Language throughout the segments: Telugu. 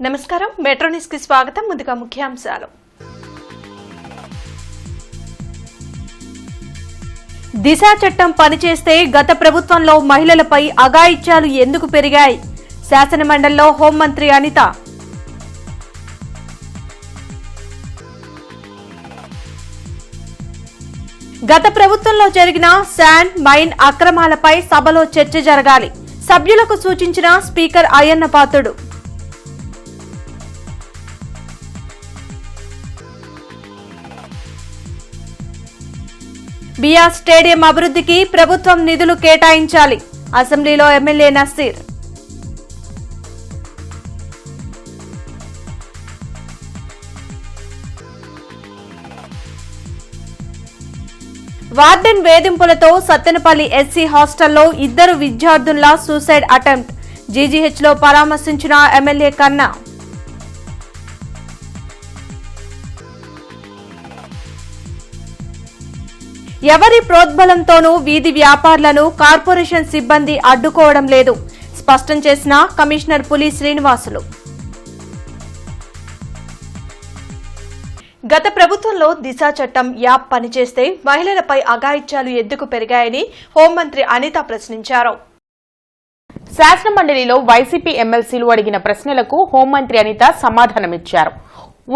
నమస్కారం మెట్రో న్యూస్ కి స్వాగతం. ముందుగా ముఖ్యాంశాలు. దిశ చట్టం పనిచేస్తే గత ప్రభుత్వంలో మహిళలపై అఘాయిత్యాలు ఎందుకు పెరిగాయి? శాసనమండలిలో హోంమంత్రి అనిత. గత ప్రభుత్వంలో జరిగిన శాండ్ మైన్ అక్రమాలపై సభలో చర్చ జరగాలి. సభ్యులకు సూచించిన speaker Ayyanna Patrudu. BR stadium అభివృద్ధికి ప్రభుత్వం నిధులు కేటాయించాలి. అసెంబ్లీలో ఎమ్మెల్యే నసీర్. వార్డెన్ వేధింపులతో సత్తెనపల్లి ఎస్సీ హాస్టల్లో 2 విద్యార్థుల సూసైడ్ అటెంప్ట్. జీజీహెచ్లో పరామర్శించిన ఎమ్మెల్యే కన్నా. ఎవరి ప్రోద్బలంతోనూ వీధి వ్యాపారులను కార్పొరేషన్ సిబ్బంది అడ్డుకోవడం లేదు. స్పష్టం చేసిన కమిషనర్ పులి శ్రీనివాసులు. గత ప్రభుత్వంలో దిశ చట్టం యాప్ పనిచేస్తే మహిళలపై అఘాయిత్యాలు ఎందుకు పెరిగాయని హోంమంత్రి అనిత ప్రశ్నించారు. శాసనమండలిలో వైసీపీ ఎమ్మెల్సీలు అడిగిన ప్రశ్నలకు హోంమంత్రి అనిత సమాధానమిచ్చారు.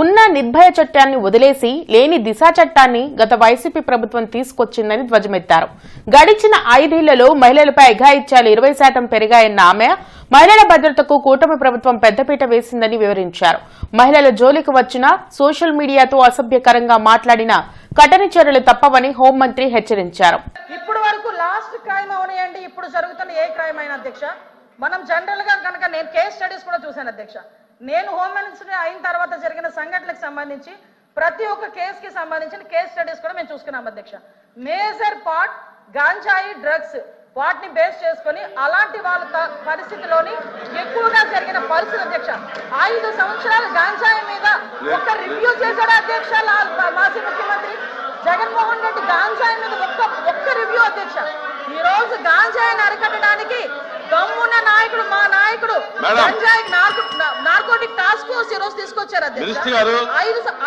ఉన్న నిర్భయ చట్టాన్ని వదిలేసి లేని దిశ చట్టాన్ని గత వైసీపీ ప్రభుత్వం తీసుకొచ్చిందని ధ్వజమెత్తారు. గడిచిన 5 ఏళ్లలో మహిళలపై అఘాయిత్యాలు 20% పెరిగాయన్న ఆమె మహిళల భద్రతకు కూటమి ప్రభుత్వం పెద్దపీట వేసిందని వివరించారు. మహిళల జోలికి వచ్చిన సోషల్ మీడియాతో అసభ్యకరంగా మాట్లాడిన కఠిన చర్యలు తప్పవని హోంమంత్రి హెచ్చరించారు. ఇప్పుడు వరకు లాస్ట్ క్రైమ్ అవనియండి, ఇప్పుడు జరుగుతున్న ఏ క్రైమ్ అయినా అధ్యక్ష, మనం జనరల్ గా కనుక నేను కేస్ స్టడీస్ కూడా చూశాను అధ్యక్ష. నేను హోమ్ మినిస్టర్ అయిన తర్వాత జరిగిన సంఘటనలకు సంబంధించి ప్రతి ఒక్క కేసుకి సంబంధించిన కేస్ స్టడీస్ కూడా మేము చూసుకున్నాం అధ్యక్ష. మేజర్ పార్ట్ గాంజాయి డ్రగ్స్ వాటిని బేస్ చేసుకుని అలాంటి వాళ్ళ పరిస్థితిలోని ఎక్కువగా జరిగిన పరిస్థితి అధ్యక్ష. 5 సంవత్సరాలు గాంజాయి మీద ఒక్క రివ్యూ చేశాడు అధ్యక్ష మాజీ ముఖ్యమంత్రి జగన్మోహన్ రెడ్డి. గాంజాయి మీద ఒక్క రివ్యూ అధ్యక్ష. ఈ రోజు గాంజాయిని అరికట్టడానికి దమ్మున్న నాయకుడు మా నాయకుడు గంజాయి నార్కోటిక్ టాస్క్ ఫోర్స్ ఈ రోజు తీసుకొచ్చారు అధ్యక్ష.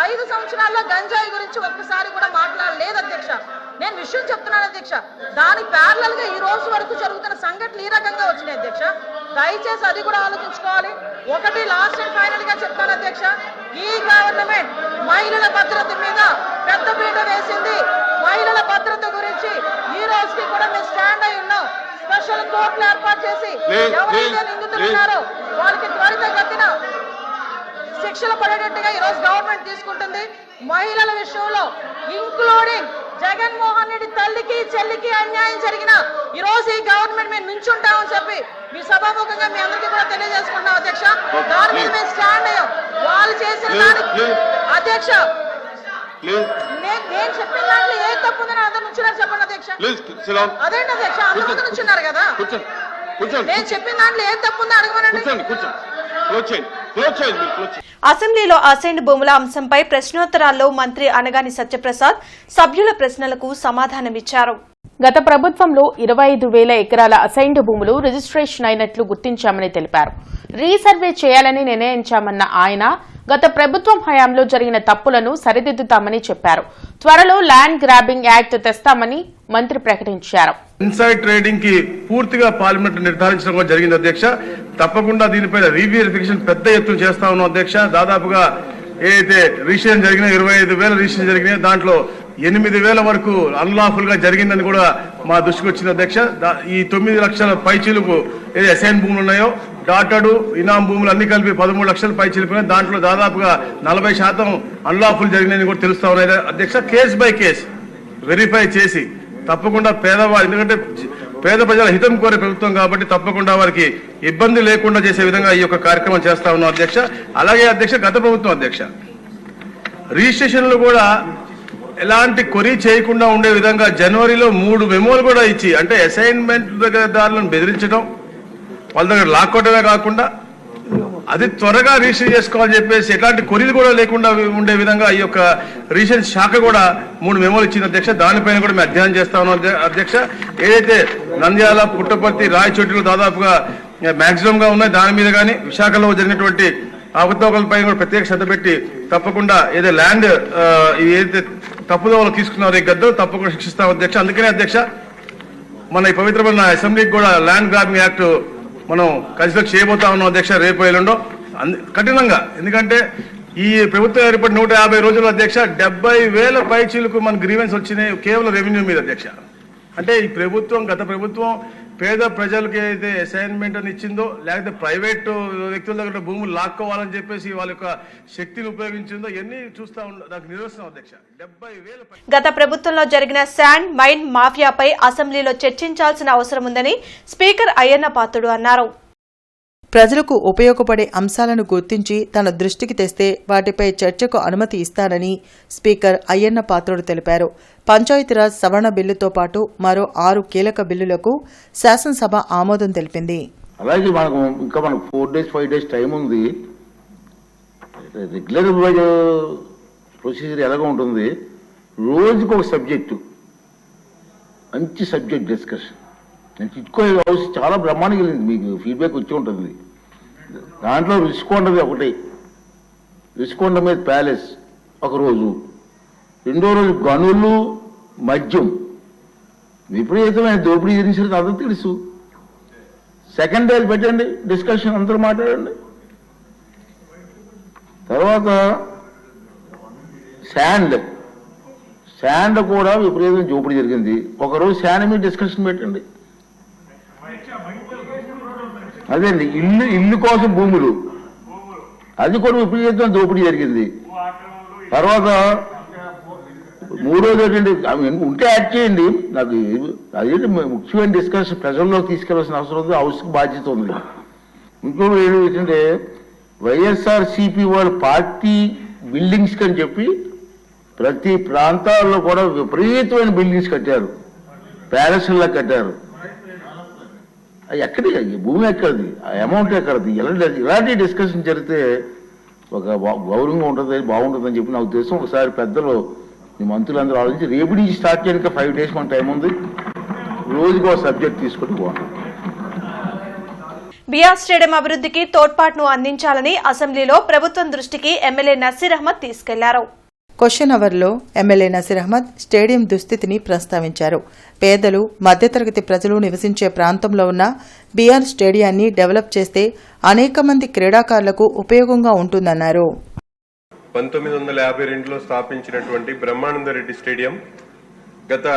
5 సంవత్సరాల్లో గంజాయి గురించి ఒక్కసారి కూడా మాట్లాడలేదు అధ్యక్ష. నేను విషయం చెప్తున్నాను అధ్యక్ష. దానికి ప్యారలల్ గా ఈ రోజు వరకు జరుగుతున్న సంఘటనలు ఈ రకంగా వచ్చినాయి అధ్యక్ష. దయచేసి అది కూడా ఆలోచించుకోవాలి. ఒకటి లాస్ట్ అండ్ ఫైనల్ గా చెప్తాను అధ్యక్ష, ఈ గవర్నమెంట్ మహిళల భద్రత మీద పెద్ద పీట వేసింది. మహిళల భద్రత గురించి ఈ రోజుకి కూడా మేము స్టాండ్ అయి ఉన్నాం. స్పెషల్ కోర్టులు ఏర్పాటు చేసి ఎవరైతే నిందితులు ఉన్నారో వాళ్ళకి త్వరితగతిన శిక్షలు పడేటట్టుగా ఈ రోజు గవర్నమెంట్ తీసుకుంటుంది. మహిళల విషయంలో ఇంక్లూడింగ్ జగన్మోహన్ రెడ్డి తల్లికి చెల్లికి అన్యాయం జరిగిన ఈ రోజు ఈ గవర్నమెంట్ మేము నుంచుంటామని చెప్పి మీ సభాముఖంగా మీ అందరికీ కూడా తెలియజేసుకుంటాం అధ్యక్ష. దాని మీద మేము స్టాండ్ అయ్యాం. వాళ్ళు చేసిన దానికి అధ్యక్ష నేను చెప్పిన దాంట్లో ఏ తప్పు ఉందని అందరు నుంచున్నారు చెప్పండి అధ్యక్ష. అదేంటి అధ్యక్ష, అందరు ముందు నుంచున్నారు కదా. నేను చెప్పిన దాంట్లో ఏ తప్పు ఉందో అడగమనండి. అసెంబ్లీలో అసైన్డ్ భూముల అంశంపై ప్రశ్నోత్తరాల్లో మంత్రి అనగాని సత్యప్రసాద్ సభ్యుల ప్రశ్నలకు సమాధానమిచ్చారు. గత ప్రభుత్వంలో 25,000 ఎకరాల అసైన్డ్ భూములు రిజిస్ట్రేషన్ అయినట్లు గుర్తించామని తెలిపారు. రీసర్వే చేయాలని నిర్ణయించామన్న ఆయన గత ప్రభుత్వం హయాంలో జరిగిన తప్పులను సరిదిద్దుతామని చెప్పారు. త్వరలో ల్యాండ్ గ్రాబింగ్ యాక్ట్ తెస్తామని మంత్రి ప్రకటించారు. ఇన్సైడ్ ట్రేడింగ్ కి పూర్తిగా పార్లమెంట్ నిర్ధారించడం జరిగింది అధ్యక్ష. తప్పకుండా దీనిపైన రీవెరిఫికేషన్ పెద్ద ఎత్తున చేస్తా ఉన్నాం అధ్యక్ష. దాదాపుగా ఏదైతే రిజిస్ట్రేషన్ జరిగినా 25,000 రిజిస్ట్రేషన్ జరిగినాయి, దాంట్లో 8,000 వరకు అన్లాఫుల్ గా జరిగిందని కూడా మా దృష్టికి వచ్చింది అధ్యక్ష. ఈ 9 లక్షల పైచీలకు ఏది అసైన్ భూములు ఉన్నాయో డాటడు ఇనాం భూములు అన్ని కలిపి 13 లక్షల పైచీలకు దాంట్లో దాదాపుగా 40% అన్లాఫుల్ జరిగినాయని కూడా తెలుస్తా ఉన్నాయి అధ్యక్ష. కేస్ బై కేస్ వెరిఫై చేసి తప్పకుండా పేదవాళ్ళు, ఎందుకంటే పేద ప్రజల హితం కోరే ప్రభుత్వం కాబట్టి తప్పకుండా వారికి ఇబ్బంది లేకుండా చేసే విధంగా ఈ యొక్క కార్యక్రమం చేస్తా ఉన్నాం అధ్యక్ష. అలాగే అధ్యక్ష గత ప్రభుత్వం అధ్యక్ష రిజిస్ట్రేషన్లు కూడా ఎలాంటి కొరీ చేయకుండా ఉండే విధంగా జనవరిలో 3 మెమోలు కూడా ఇచ్చి, అంటే అసైన్మెంట్ దారులను బెదిరించడం, వాళ్ళ దగ్గర లాక్కోవడమే కాకుండా అది త్వరగా రిజిస్టర్ చేసుకోవాలని చెప్పేసి ఎట్లాంటి కొరీలు కూడా లేకుండా ఉండే విధంగా ఈ యొక్క రిజిస్ట్రేషన్ శాఖ కూడా 3 మెమోలు ఇచ్చింది అధ్యక్ష. దానిపైన కూడా మేము అధ్యయనం చేస్తా ఉన్నాం అధ్యక్ష. ఏదైతే నంద్యాల, పుట్టపర్తి, రాయచోటిలో దాదాపుగా మాక్సిమం గా ఉన్నాయి, దాని మీద కానీ విశాఖలో జరిగినటువంటి అవకతవకలపై కూడా ప్రత్యేక శ్రద్ధ పెట్టి తప్పకుండా ఏదో ల్యాండ్ ఏదైతే తప్పుదోవలు తీసుకున్నారో ఈ గద్దలు తప్పకుండా శిక్షిస్తాం అధ్యక్ష. అందుకనే అధ్యక్ష మన ఈ పవిత్రమైన అసెంబ్లీకి కూడా ల్యాండ్ గ్రాబింగ్ యాక్ట్ మనం కన్సిడర్ చేయబోతా ఉన్నాం అధ్యక్ష రేపు ఎల్లుండో కఠినంగా. ఎందుకంటే ఈ ప్రభుత్వం ఏర్పడి 150 రోజుల అధ్యక్ష 70,000 పైచీలకు మన గ్రీవెన్స్ వచ్చినాయి కేవలం రెవెన్యూ మీద అధ్యక్ష. అంటే ఈ ప్రభుత్వం గత ప్రభుత్వం పేద ప్రజలకు ఏదైతే అసైన్మెంట్ అని ఇచ్చిందో లేకపోతే ప్రైవేట్ వ్యక్తుల దగ్గర భూములు లాక్కోవాలని చెప్పేసి వాళ్ళ యొక్క శక్తిని ఉపయోగించిందో ఇవన్నీ చూస్తా నాకు నిరసనం అధ్యక్ష. 70,000 గత ప్రభుత్వంలో జరిగిన శాండ్ మైన్ మాఫియాపై అసెంబ్లీలో చర్చించాల్సిన అవసరం ఉందని స్పీకర్ అయ్యన్న పాత్రుడు అన్నారు. ప్రజలకు ఉపయోగపడే అంశాలను గుర్తించి తన దృష్టికి తెస్తే వాటిపై చర్చకు అనుమతి ఇస్తానని స్పీకర్ అయ్యన్న పాత్రుడు తెలిపారు. పంచాయతీరాజ్ సవరణ బిల్లుతో పాటు మరో 6 కీలక బిల్లులకు శాసనసభ ఆమోదం తెలిపింది. అలాగే మనకు 4 days 5 days టైం ఉంది. రెగ్యులర్ ప్రొసీజర్ ఎలాగ ఉంటుంది, రోజుకు ఒక సబ్జెక్టు, మంచి సబ్జెక్ట్ డిస్కషన్. నేను చిట్కో హౌస్ చాలా బ్రహ్మాండంగా వెళ్ళింది, మీకు ఫీడ్బ్యాక్ వచ్చి ఉంటుంది. దాంట్లో రుషికొండది ఒకటి, రుషికొండ మీద ప్యాలెస్ ఒకరోజు, రెండో రోజు గనులు మద్యం విపరీతమైన దోపిడీ జరిగిన అందరూ తెలుసు. సెకండ్ డే పెట్టండి డిస్కషన్, అందరూ మాట్లాడండి. తర్వాత శాండ్ కూడా విపరీతమైన దోపిడీ జరిగింది, ఒకరోజు శాండ్ మీద డిస్కషన్ పెట్టండి. అదేండి ఇల్లు కోసం భూములు, అది కూడా విపరీతమైన దోపిడీ జరిగింది. తర్వాత మూడోది ఏంటంటే ఉంటే యాడ్ చేయండి, నాకు అదేంటి ముఖ్యమైన డిస్కషన్ ప్రజల్లోకి తీసుకెళ్లాల్సిన అవసరం ఉంది, హౌస్కి బాధ్యత ఉంది. ఇంకోటి ఏంటంటే వైఎస్ఆర్సీపీ వాళ్ళ పార్టీ బిల్డింగ్స్ అని చెప్పి ప్రతి ప్రాంతాల్లో కూడా విపరీతమైన బిల్డింగ్స్ కట్టారు, ప్యాలెస్లా కట్టారు. ఎక్కడి భూమి ఎక్కడిది, ఆ అమౌంట్ ఎక్కడిది, ఇలాంటి డిస్కషన్ జరిగితే ఒక గౌరవంగా ఉంటుంది, బాగుంటుందని చెప్పి నా ఉద్దేశం. ఒకసారి పెద్దలు మీ మంత్రులందరూ ఆలోచించి రేపు నుంచి స్టార్ట్ చేయడానికి 5 days మన టైం ఉంది, రోజుకి ఒక సబ్జెక్ట్ తీసుకుంటూ బాగుంటుంది. బిఆర్ స్టేడియం అభివృద్ధికి తోడ్పాటును అందించాలని అసెంబ్లీలో ప్రభుత్వం దృష్టికి ఎమ్మెల్యే నసీర్ అహ్మద్ తీసుకెళ్లారు. క్వశ్చన్ అవర్లో ఎమ్మెల్యే నసీర్ అహ్మద్ స్టేడియం దుస్థితిని ప్రస్తావించారు. పేదలు, మధ్యతరగతి ప్రజలు నివసించే ప్రాంతంలో ఉన్న బిఆర్ స్టేడియాన్ని డెవలప్ చేస్తే అనేక మంది క్రీడాకారులకు ఉపయోగంగా ఉంటుందన్నారు. 1952లో స్థాపించినటువంటి బ్రహ్మానందరెడ్డి స్టేడియం గత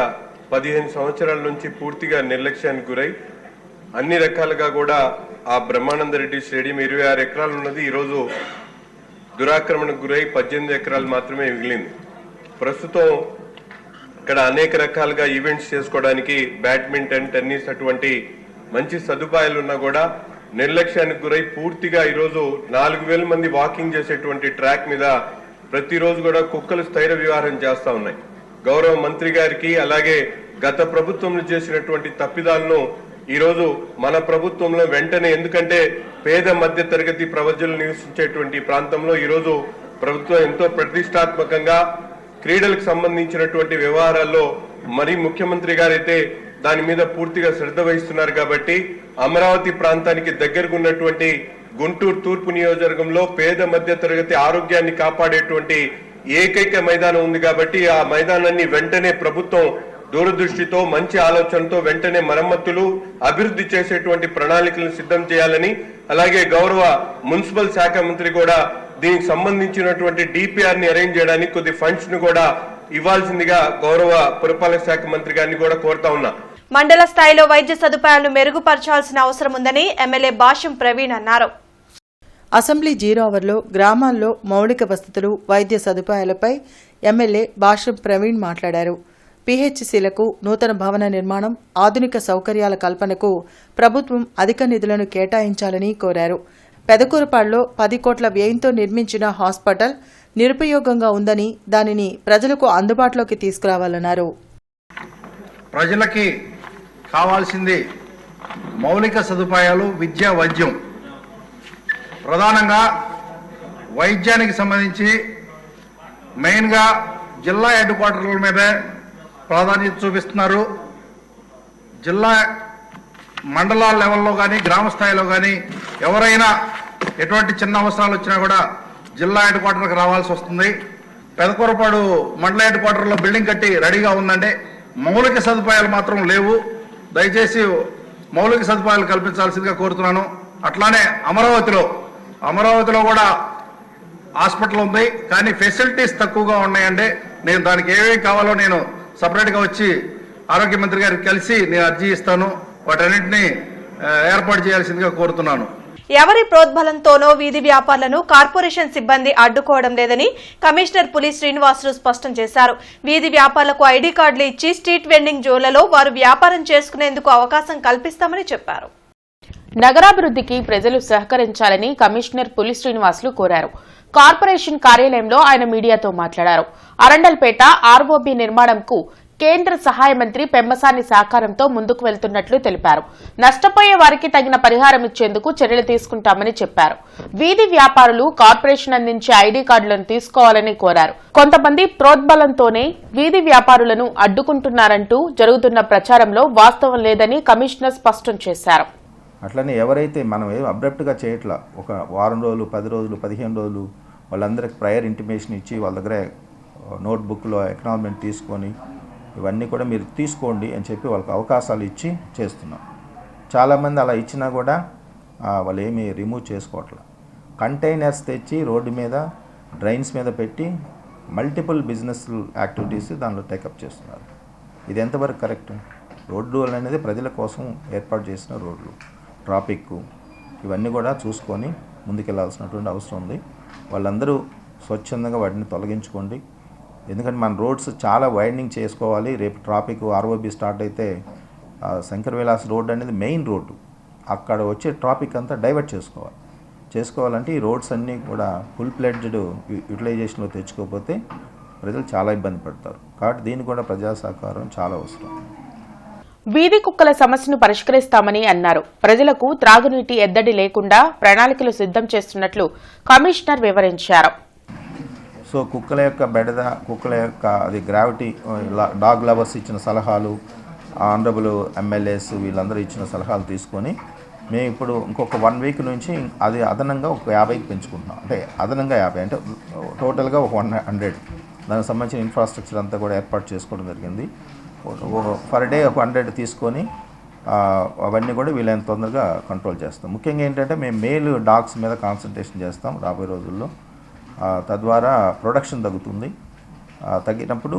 15 సంవత్సరాల నుంచి పూర్తిగా నిర్లక్ష్యానికి గురై అన్ని రకాలుగా కూడా ఆ బ్రహ్మానందరెడ్డి స్టేడియం 26 ఎకరాలు ఉన్నది, ఈరోజు దురాక్రమణకు గురై 18 ఎకరాలు మాత్రమే మిగిలింది. ప్రస్తుతం ఇక్కడ అనేక రకాలుగా ఈవెంట్స్ చేసుకోవడానికి బ్యాడ్మింటన్, టెన్నిస్ అటువంటి మంచి సదుపాయాలు ఉన్నా కూడా నిర్లక్ష్యానికి గురై పూర్తిగా ఈరోజు 4,000 మంది వాకింగ్ చేసేటువంటి ట్రాక్ మీద ప్రతిరోజు కూడా కుక్కలు స్థైర్య విహారం చేస్తా ఉన్నాయి. గౌరవ మంత్రి గారికి అలాగే గత ప్రభుత్వంలో చేసినటువంటి తప్పిదాలను ఈరోజు మన ప్రభుత్వంలో వెంటనే, ఎందుకంటే పేద మధ్య తరగతి ప్రజలు నివసించేటువంటి ప్రాంతంలో ఈరోజు ప్రభుత్వం ఎంతో ప్రతిష్టాత్మకంగా క్రీడలకు సంబంధించినటువంటి వ్యవహారాల్లో మరి ముఖ్యమంత్రి గారైతే దాని మీద పూర్తిగా శ్రద్ధ వహిస్తున్నారు. కాబట్టి అమరావతి ప్రాంతానికి దగ్గరగా ఉన్నటువంటి గుంటూరు తూర్పు నియోజకవర్గంలో పేద మధ్య తరగతి ఆరోగ్యాన్ని కాపాడేటువంటి ఏకైక మైదానం ఉంది. కాబట్టి ఆ మైదానాన్ని వెంటనే ప్రభుత్వం దూరదృష్టితో మంచి ఆలోచనతో వెంటనే మరమ్మతులు, అభివృద్ధి చేసేటువంటి ప్రణాళికలను సిద్ధం చేయాలని, అలాగే గౌరవ మున్సిపల్ శాఖ మంత్రి కూడా దీనికి సంబంధించినటువంటి డిపిఆర్ ని అరేంజ్ చేయడానికి కొద్ది ఫండ్స్ ను కూడా ఇవ్వాల్సిందిగా గౌరవ పురపాలక శాఖ మంత్రి గారిని కూడా కోరుతా ఉన్నా. మండల స్థాయిలో వైద్య సదుపాయాలను మెరుగుపరచాల్సిన అవసరం ఉందని ఎమ్మెల్యే భాష్యం ప్రవీణ్ అన్నారు. అసెంబ్లీ 0 అవర్లో గ్రామాల్లో మౌలిక వసతులు, వైద్య సదుపాయాలపై ఎమ్మెల్యే భాష్యం ప్రవీణ్ మాట్లాడారు. పీహెచ్సీలకు నూతన భవన నిర్మాణం, ఆధునిక సౌకర్యాల కల్పనకు ప్రభుత్వం అధిక నిధులను కేటాయించాలని కోరారు. పెదకూరపాడులో 10 కోట్ల వ్యయంతో నిర్మించిన హాస్పిటల్ నిరుపయోగంగా ఉందని, దానిని ప్రజలకు అందుబాటులోకి తీసుకురావాలన్నారు. ప్రజలకి కావాల్సింది మౌలిక సదుపాయాలు, విద్య, వైద్యం. ప్రధానంగా వైద్యానికి సంబంధించి మెయిన్గా జిల్లా హెడ్ క్వార్టర్ల మీదే ప్రాధాన్యత చూపిస్తున్నారు. జిల్లా మండలాల లెవెల్లో కానీ గ్రామ స్థాయిలో కానీ ఎవరైనా ఎటువంటి చిన్న అవసరాలు వచ్చినా కూడా జిల్లా హెడ్ క్వార్టర్కి రావాల్సి వస్తుంది. పెదకూరపాడు మండల హెడ్ క్వార్టర్లో బిల్డింగ్ కట్టి రెడీగా ఉందండి. మౌలిక సదుపాయాలు మాత్రం లేవు. దయచేసి మౌలిక సదుపాయాలు కల్పించాల్సిందిగా కోరుతున్నాను. అట్లానే అమరావతిలో కూడా హాస్పిటల్ ఉంది, కానీ ఫెసిలిటీస్ తక్కువగా ఉన్నాయండి. నేను దానికి ఏమేమి కావాలో నేను సపరేట్గా వచ్చి ఆరోగ్య మంత్రి గారికి కలిసి నేను అర్జీ ఇస్తాను. వాటన్నింటినీ ఏర్పాటు చేయాల్సిందిగా కోరుతున్నాను. ఎవరి ప్రోద్బలంతోనో వీధి వ్యాపారులను కార్పొరేషన్ సిబ్బంది అడ్డుకోవడం లేదని కమిషనర్ పులి శ్రీనివాసులు స్పష్టం చేశారు. వీధి వ్యాపారులకు ఐడీ కార్డులు ఇచ్చి స్ట్రీట్ వెండింగ్ జోన్లలో వారు వ్యాపారం చేసుకునేందుకు అవకాశం కల్పిస్తామని చెప్పారు. నగరాభివృద్ధికి ప్రజలు సహకరించాలని కమిషనర్ పులి శ్రీనివాసులు కోరారు. కార్పొరేషన్ కార్యాలయంలో ఆయన మీడియాతో మాట్లాడారు. అరండల్పేట ఆర్ఓబీ నిర్మాణంకు కేంద్ర సహాయ మంత్రి పెమ్మసాని సహకారంతో ముందుకు వెళ్తున్నట్లు తెలిపారు. నష్టపోయే వారికి తగిన పరిహారం ఇచ్చేందుకు చర్యలు తీసుకుంటామని చెప్పారు. వీధి వ్యాపారులు కార్పొరేషన్ అందించే ఐడీ కార్డులను తీసుకోవాలని కోరారు. కొంతమంది ప్రోద్బలంతోనే వీధి వ్యాపారులను అడ్డుకుంటున్నారంటూ జరుగుతున్న ప్రచారంలో వాస్తవం లేదని కమిషనర్ స్పష్టం చేశారు. అట్లనే ఎవరైతే మనం అబ్రప్ట్గా చేయట్లా, ఒక వారం రోజులు, 10 రోజులు, 15 రోజులు వాళ్ళందరికి ప్రయర్ ఇంటిమేషన్ ఇచ్చి వాళ్ళ దగ్గర నోట్బుక్లో ఎకనామిమెంట్ తీసుకొని ఇవన్నీ కూడా మీరు తీసుకోండి అని చెప్పి వాళ్ళకి అవకాశాలు ఇచ్చి చేస్తున్నాం. చాలామంది అలా ఇచ్చినా కూడా వాళ్ళు ఏమీ రిమూవ్ చేసుకోవట్లేదు. కంటైనర్స్ తెచ్చి రోడ్డు మీద డ్రైన్స్ మీద పెట్టి మల్టిపుల్ బిజినెస్ యాక్టివిటీస్ దానిలో టేకప్ చేస్తున్నారు. ఇది ఎంతవరకు కరెక్ట్? రోడ్లు అనేది ప్రజల కోసం ఏర్పాటు చేసిన రోడ్లు, ట్రాఫిక్ ఇవన్నీ కూడా చూసుకొని ముందుకెళ్లాల్సినటువంటి అవసరం ఉంది. వాళ్ళందరూ స్వచ్ఛందంగా వాటిని తొలగించుకోండి. ఎందుకంటే మన రోడ్స్ చాలా వైడనింగ్ చేసుకోవాలి. రేపు ట్రాఫిక్ ఆర్ఓబీ స్టార్ట్ అయితే శంకర్ విలాస్ రోడ్ అనేది మెయిన్ రోడ్డు, అక్కడ వచ్చే ట్రాఫిక్ అంతా డైవర్ట్ చేసుకోవాలంటే ఈ రోడ్స్ అన్నీ కూడా ఫుల్ ప్లెడ్జ్డ్ యూటిలైజేషన్లో తెచ్చుకోకపోతే ప్రజలు చాలా ఇబ్బంది పడతారు. కాబట్టి దీనికి కూడా ప్రజా సహకారం చాలా అవసరం. వీధి కుక్కల సమస్యను పరిష్కరిస్తామని అన్నారు. ప్రజలకు త్రాగునీటి ఎద్దడి లేకుండా ప్రణాళికలు సిద్ధం చేస్తున్నట్లు కమిషనర్ వివరించారు. సో కుక్కల యొక్క బెడద, కుక్కల యొక్క అది గ్రావిటీ, డాగ్ లవర్స్ ఇచ్చిన సలహాలు, ఆనరబుల్ ఎమ్మెల్యేస్ వీళ్ళందరూ ఇచ్చిన సలహాలు తీసుకొని మేము ఇప్పుడు ఇంకొక 1 వీక్ నుంచి అది అదనంగా ఒక 50కి పెంచుకుంటున్నాం. అంటే అదనంగా 50 అంటే టోటల్గా ఒక 100. దానికి సంబంధించిన ఇన్ఫ్రాస్ట్రక్చర్ అంతా కూడా ఏర్పాటు చేసుకోవడం జరిగింది. పర్ డే ఒక 100 తీసుకొని అవన్నీ కూడా వీలైన తొందరగా కంట్రోల్ చేస్తాం. ముఖ్యంగా ఏంటంటే మేము మేల్ డాగ్స్ మీద కాన్సన్ట్రేషన్ చేస్తాం రాబోయే రోజుల్లో. తద్వారా ప్రొడక్షన్ తగ్గుతుంది. తగ్గినప్పుడు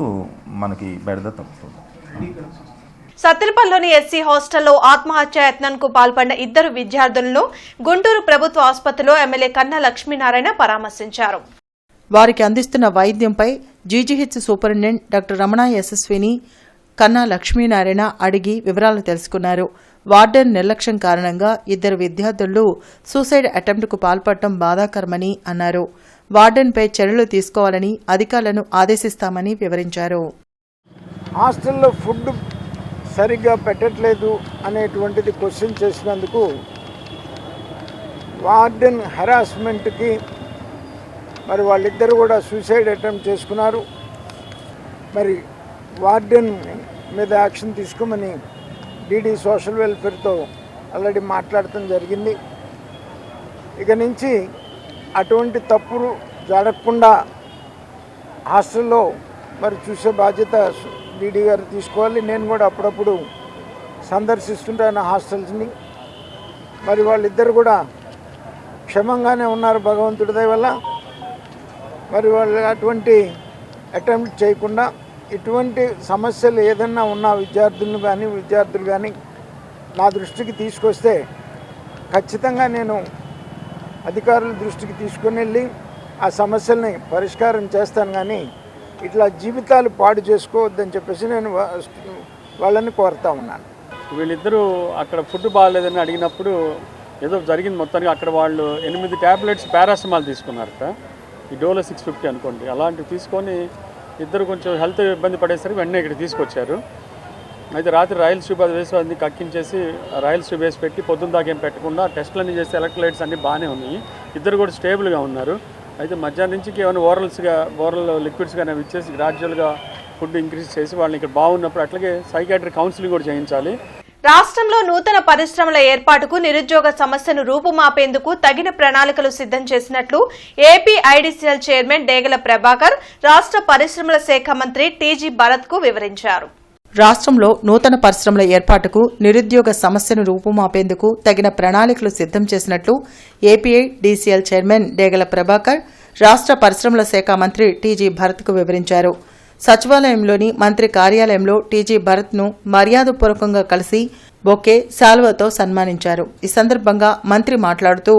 మనకి బెడద తగ్గుతుంది. సత్తిలపల్లిలోని ఎస్సీ హాస్టల్లో ఆత్మహత్యాయత్నంకు పాల్పడిన 2 విద్యార్థులను గుంటూరు ప్రభుత్వ ఆసుపత్రిలో ఎమ్మెల్యే కన్నా లక్ష్మీనారాయణ పరామర్శించారు. వారికి అందిస్తున్న వైద్యంపై జీజీహెచ్ సూపరింటెండెంట్ డాక్టర్ రమణ యశస్విని కన్నా లక్ష్మీనారాయణ అడిగి వివరాలు తెలుసుకున్నారు. వార్డెన్ నిర్లక్ష్యం కారణంగా 2 విద్యార్థులు సూసైడ్ అటెంప్ట్కు పాల్పడటం బాధాకరమని అన్నారు. వార్డెన్పై చర్యలు తీసుకోవాలని అధికారులను ఆదేశిస్తామని వివరించారు. హాస్టల్లో ఫుడ్ సరిగ్గా పెట్టట్లేదు అనేటువంటిది క్వశ్చన్ చేసినందుకు వార్డెన్ హెరాస్మెంట్కి మరి వాళ్ళిద్దరు కూడా సూసైడ్ అటెంప్ట్ చేసుకున్నారు. మరి వార్డెన్ మీద యాక్షన్ తీసుకోమని డీడీ సోషల్ వెల్ఫేర్తో ఆల్రెడీ మాట్లాడటం జరిగింది. ఇక నుంచి అటువంటి తప్పులు జరగకుండా హాస్టల్లో మరి చూసే బాధ్యత డీడీ గారు తీసుకోవాలి. నేను కూడా అప్పుడప్పుడు సందర్శిస్తుంటాను హాస్టల్స్ని. మరి వాళ్ళిద్దరు కూడా క్షేమంగానే ఉన్నారు భగవంతుడి దయ వల్ల. మరి వాళ్ళు అటువంటి అటెంప్ట్ చేయకుండా ఇటువంటి సమస్యలు ఏదన్నా ఉన్న విద్యార్థులు కానీ నా దృష్టికి తీసుకొస్తే ఖచ్చితంగా నేను అధికారుల దృష్టికి తీసుకుని వెళ్ళి ఆ సమస్యల్ని పరిష్కారం చేస్తాను. కానీ ఇట్లా జీవితాలు పాడు చేసుకోవద్దని చెప్పేసి నేను వాళ్ళని కోరుతా ఉన్నాను. వీళ్ళిద్దరూ అక్కడ ఫుడ్ బాగాలేదని అడిగినప్పుడు ఏదో జరిగింది. మొత్తానికి అక్కడ వాళ్ళు 8 ట్యాబ్లెట్స్ పారాసిటమాల్ తీసుకున్నారట. ఈ డోలో 650 అనుకోండి. అలాంటివి తీసుకొని ఇద్దరు కొంచెం హెల్త్ ఇబ్బంది పడేసరికి వెంటనే ఇక్కడ తీసుకొచ్చారు. అయితే రాత్రి రాయల్ ట్యూబ్ అది వేసి అన్ని కక్కించేసి రాయల్ ట్యూబ్ వేసి పెట్టి పొద్దున్న దాకా ఏం పెట్టకుండా టెస్టులు చేస్తే ఎలక్ట్రోలైట్స్ అన్నీ బాగానే ఉన్నాయి. ఇద్దరు కూడా స్టేబుల్గా ఉన్నారు. అయితే మధ్యాహ్నం నుంచి ఏమైనా ఓరల్ లిక్విడ్స్ కానీ అవి ఇచ్చేసి గ్రాడ్యువల్గా ఫుడ్ ఇంక్రీజ్ చేసి వాళ్ళని ఇక్కడ బాగున్నప్పుడు అట్లాగే సైకాట్రిక్ కౌన్సిలింగ్ కూడా చేయించాలి. రాష్ట్రంలో నూతన పరిశ్రమల ఏర్పాటుకు నిరుద్యోగ సమస్యను రూపుమాపేందుకు తగిన ప్రణాళికలు సిద్ధం చేసినట్లు ఏపీ ఐడీసీఎల్ చైర్మన్ డేగల ప్రభాకర్ రాష్ట్ర పరిశ్రమల శాఖ మంత్రి టీజీ భరత్ కు వివరించారు. రాష్ట్రంలో నూతన పరిశ్రమల ఏర్పాటుకు నిరుద్యోగ సమస్యను రూపుమాపేందుకు తగిన ప్రణాళికలు సిద్ధం చేసినట్లు ఏపీఐడీసీఎల్ చైర్మన్ డేగల ప్రభాకర్ రాష్ట్ర పరిశ్రమల శాఖ మంత్రి టీజీ భరత్ కు వివరించారు. సచివాలయంలోని మంత్రి కార్యాలయంలో టీజీ భరత్ ను మర్యాదపూర్వకంగా కలిసి బొకే శాల్వాతో సన్మానించారు. ఈ సందర్భంగా మంత్రి మాట్లాడుతూ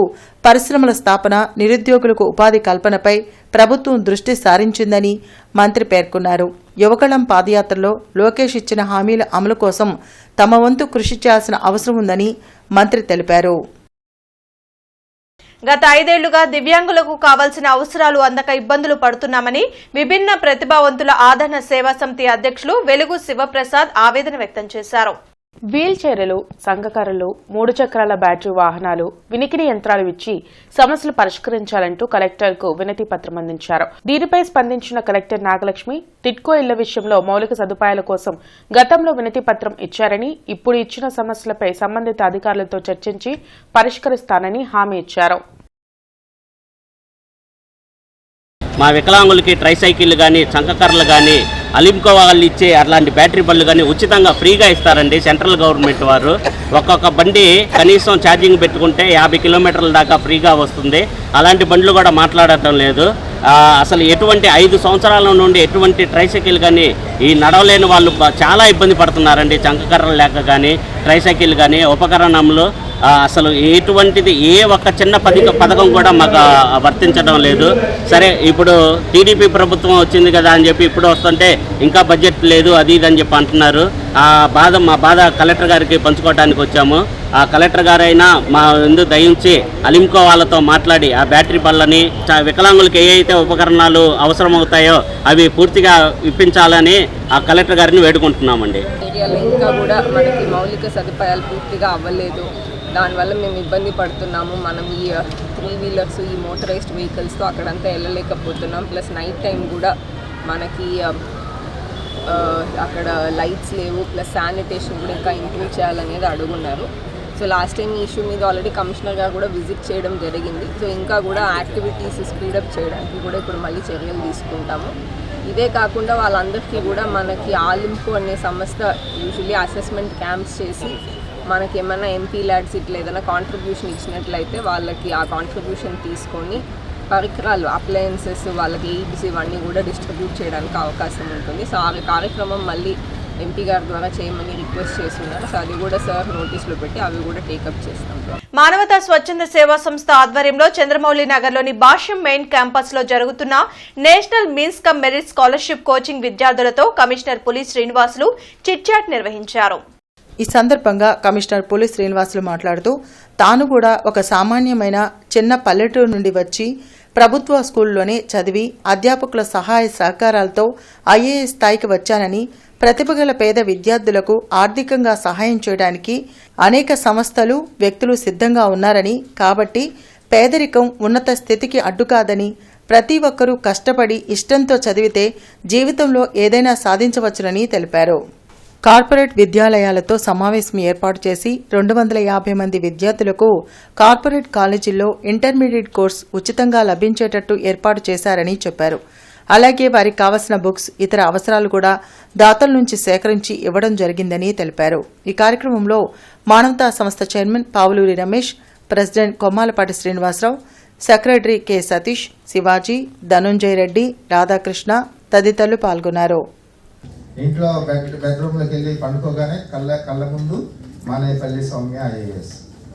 పరిశ్రమల స్థాపన, నిరుద్యోగులకు ఉపాధి కల్పనపై ప్రభుత్వం దృష్టి సారించిందని మంత్రి పేర్కొన్నారు. యువగళం పాదయాత్రలో లోకేష్ ఇచ్చిన హామీల అమలు కోసం తమ వంతు కృషి చేయాల్సిన అవసరం ఉందని మంత్రి తెలిపారు. గత 5 ఏళ్లుగా దివ్యాంగులకు కావాల్సిన అవసరాలు అందక ఇబ్బందులు పడుతున్నామని విభిన్న ప్రతిభావంతుల ఆదరణ సేవా సమితి అధ్యక్షులు వెలుగు శివప్రసాద్ ఆవేదన వ్యక్తం చేశారు. వీల్ చైర్లు, సంఘకారులు, 3 చక్రాల బ్యాటరీ వాహనాలు, వినికిడి యంత్రాలు ఇచ్చి సమస్యలు పరిష్కరించాలంటూ కలెక్టర్కు వినతి పత్రం అందించారు. దీనిపై స్పందించిన కలెక్టర్ నాగలక్ష్మి టిడ్కో ఇళ్ల విషయంలో మౌలిక సదుపాయాల కోసం గతంలో వినతి పత్రం ఇచ్చారని, ఇప్పుడు ఇచ్చిన సమస్యలపై సంబంధిత అధికారులతో చర్చించి పరిష్కరిస్తానని హామీ ఇచ్చారు. మా వికలాంగులకి ట్రైసైకిళ్ళు కానీ, చంకకర్రలు కానీ, అలింకో వాళ్ళు ఇచ్చే అట్లాంటి బ్యాటరీ బళ్ళు కానీ ఉచితంగా ఫ్రీగా ఇస్తారండి సెంట్రల్ గవర్నమెంట్ వారు. ఒక్కొక్క బండి కనీసం ఛార్జింగ్ పెట్టుకుంటే 50 కిలోమీటర్ల దాకా ఫ్రీగా వస్తుంది. అలాంటి బండ్లు కూడా మాట్లాడటం లేదు. అసలు ఎటువంటి 5 సంవత్సరాల నుండి ఎటువంటి ట్రైసైకిల్ కానీ ఈ నడవలేని వాళ్ళు చాలా ఇబ్బంది పడుతున్నారండి. చంకకర్రలు లేక కానీ, ట్రైసైకిల్ కానీ, ఉపకరణములు అసలు ఎటువంటిది ఏ ఒక్క చిన్న పథకం కూడా మాకు వర్తించడం లేదు. సరే, ఇప్పుడు టీడీపీ ప్రభుత్వం వచ్చింది కదా అని చెప్పి ఇప్పుడు వస్తుంటే ఇంకా బడ్జెట్ లేదు అది ఇది అని చెప్పి అంటున్నారు. మా బాధ కలెక్టర్ గారికి పంచుకోవడానికి వచ్చాము. ఆ కలెక్టర్ గారైనా మా ఎందుకు దయించి అలింకో వాళ్ళతో మాట్లాడి ఆ బ్యాటరీ బళ్ళని వికలాంగులకు ఏ అయితే ఉపకరణాలు అవసరమవుతాయో అవి పూర్తిగా ఇప్పించాలని ఆ కలెక్టర్ గారిని వేడుకుంటున్నామండి. ఏరియాలో ఇంకా కూడా మనకి మౌలిక సదుపాయాలు పూర్తిగా అవ్వలేదు. దానివల్ల మేము ఇబ్బంది పడుతున్నాము. మనం ఈ 3 వీలర్స్, ఈ మోటరైజ్డ్ వెహికల్స్తో అక్కడంతా వెళ్ళలేకపోతున్నాం. ప్లస్ నైట్ టైం కూడా మనకి అక్కడ లైట్స్ లేవు. ప్లస్ శానిటేషన్ కూడా ఇంకా ఇంప్రూవ్ చేయాలనేది అడుగున్నారు. సో లాస్ట్ టైం ఈ ఇష్యూ మీద ఆల్రెడీ కమిషనర్ గారు కూడా విజిట్ చేయడం జరిగింది. సో ఇంకా కూడా యాక్టివిటీస్ స్పీడప్ చేయడానికి కూడా ఇప్పుడు మళ్ళీ చర్యలు తీసుకుంటాము. ఇదే కాకుండా వాళ్ళందరికీ కూడా మనకి ఆలింపు అనే సంస్థ యూజువల్లీ అసెస్మెంట్ క్యాంప్స్ చేసి మనకి ఏమైనా ఎంపీ ల్యాడ్స్ ఇట్లా ఏదైనా కాంట్రిబ్యూషన్ ఇచ్చినట్లయితే వాళ్ళకి ఆ కాంట్రిబ్యూషన్ తీసుకొని పరికరాలు, అప్లయన్సెస్, వాళ్ళకి ఎయిడ్స్ ఇవన్నీ కూడా డిస్ట్రిబ్యూట్ చేయడానికి అవకాశం ఉంటుంది. సో ఆ కార్యక్రమం మళ్ళీ ఎంపీ గారి ద్వారా చేయమని రిక్వెస్ట్ చేస్తున్నారు. సో అది కూడా సార్ నోటీసులో పెట్టి అవి కూడా టేకప్ చేస్తాం. మానవతా స్వచ్ఛంద సేవా సంస్థ ఆధ్వర్యంలో చంద్రమౌళి నగర్లోని భాష్యం మెయిన్ క్యాంపస్ లో జరుగుతున్న national means come merit scholarship coaching విద్యార్థులతో కమిషనర్ పులి శ్రీనివాసులు చిట్ చాట్ నిర్వహించారు. ఈ సందర్భంగా కమిషనర్ పులి శ్రీనివాసులు మాట్లాడుతూ తాను కూడా ఒక సామాన్యమైన చిన్న పల్లెటూరు నుండి వచ్చి ప్రభుత్వ స్కూల్లోనే చదివి అధ్యాపకుల సహాయ సహకారాలతో ఐఏఎస్ స్థాయికి వచ్చానని, ప్రతిభగల పేద విద్యార్థులకు ఆర్థికంగా సహాయం చేయడానికి అనేక సంస్థలు, వ్యక్తులు సిద్ధంగా ఉన్నారని, కాబట్టి పేదరికం ఉన్నత స్థితికి అడ్డుకాదని, ప్రతి ఒక్కరూ కష్టపడి ఇష్టంతో చదివితే జీవితంలో ఏదైనా సాధించవచ్చునని తెలిపారు. కార్పొరేట్ విద్యాలయాలతో సమావేశం ఏర్పాటు చేసి 250 మంది విద్యార్థులకు కార్పొరేట్ కాలేజీల్లో ఇంటర్మీడియట్ కోర్సు ఉచితంగా లభించేటట్టు ఏర్పాటు చేశారని చెప్పారు. అలాగే వారికి కావలసిన బుక్స్, ఇతర అవసరాలు కూడా దాతల నుంచి సేకరించి ఇవ్వడం జరిగిందని తెలిపారు. ఈ కార్యక్రమంలో మానవతా సంస్థ chairman Pavuluri Ramesh, president Kommalapati Srinivasarao, secretary K Satish, Shivaji, Dhanunjaya Reddy, Radhakrishna తదితరులు పాల్గొన్నారు. ఇంట్లో బెడ్రూమ్లోకి వెళ్ళి పండుకోగానే కళ్ళ ముందు మానేపల్లి సౌమ్య ఐఏఎస్,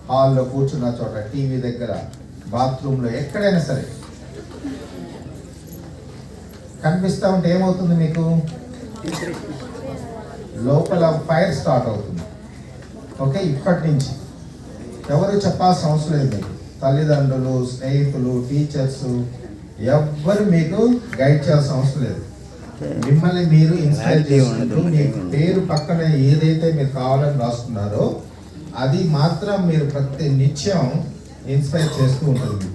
హాల్లో కూర్చున్న చోట, టీవీ దగ్గర, బాత్రూంలో, ఎక్కడైనా సరే కనిపిస్తూ ఉంటే ఏమవుతుంది, మీకు లోపల ఫైర్ స్టార్ట్ అవుతుంది. ఓకే, ఇప్పటి నుంచి ఎవరు చెప్పాల్సిన అవసరం లేదు. మీకు తల్లిదండ్రులు, స్నేహితులు, టీచర్స్ ఎవ్వరు మీకు గైడ్ చేయాల్సిన అవసరం లేదు. మిమ్మల్ని మీరు ఇన్స్పైర్ చేసుకుంటూ మీ పేరు పక్కన ఏదైతే మీరు కావాలని రాస్తున్నారో అది మాత్రం మీరు ప్రతి నిత్యం ఇన్స్పైర్ చేస్తూ ఉంటుంది.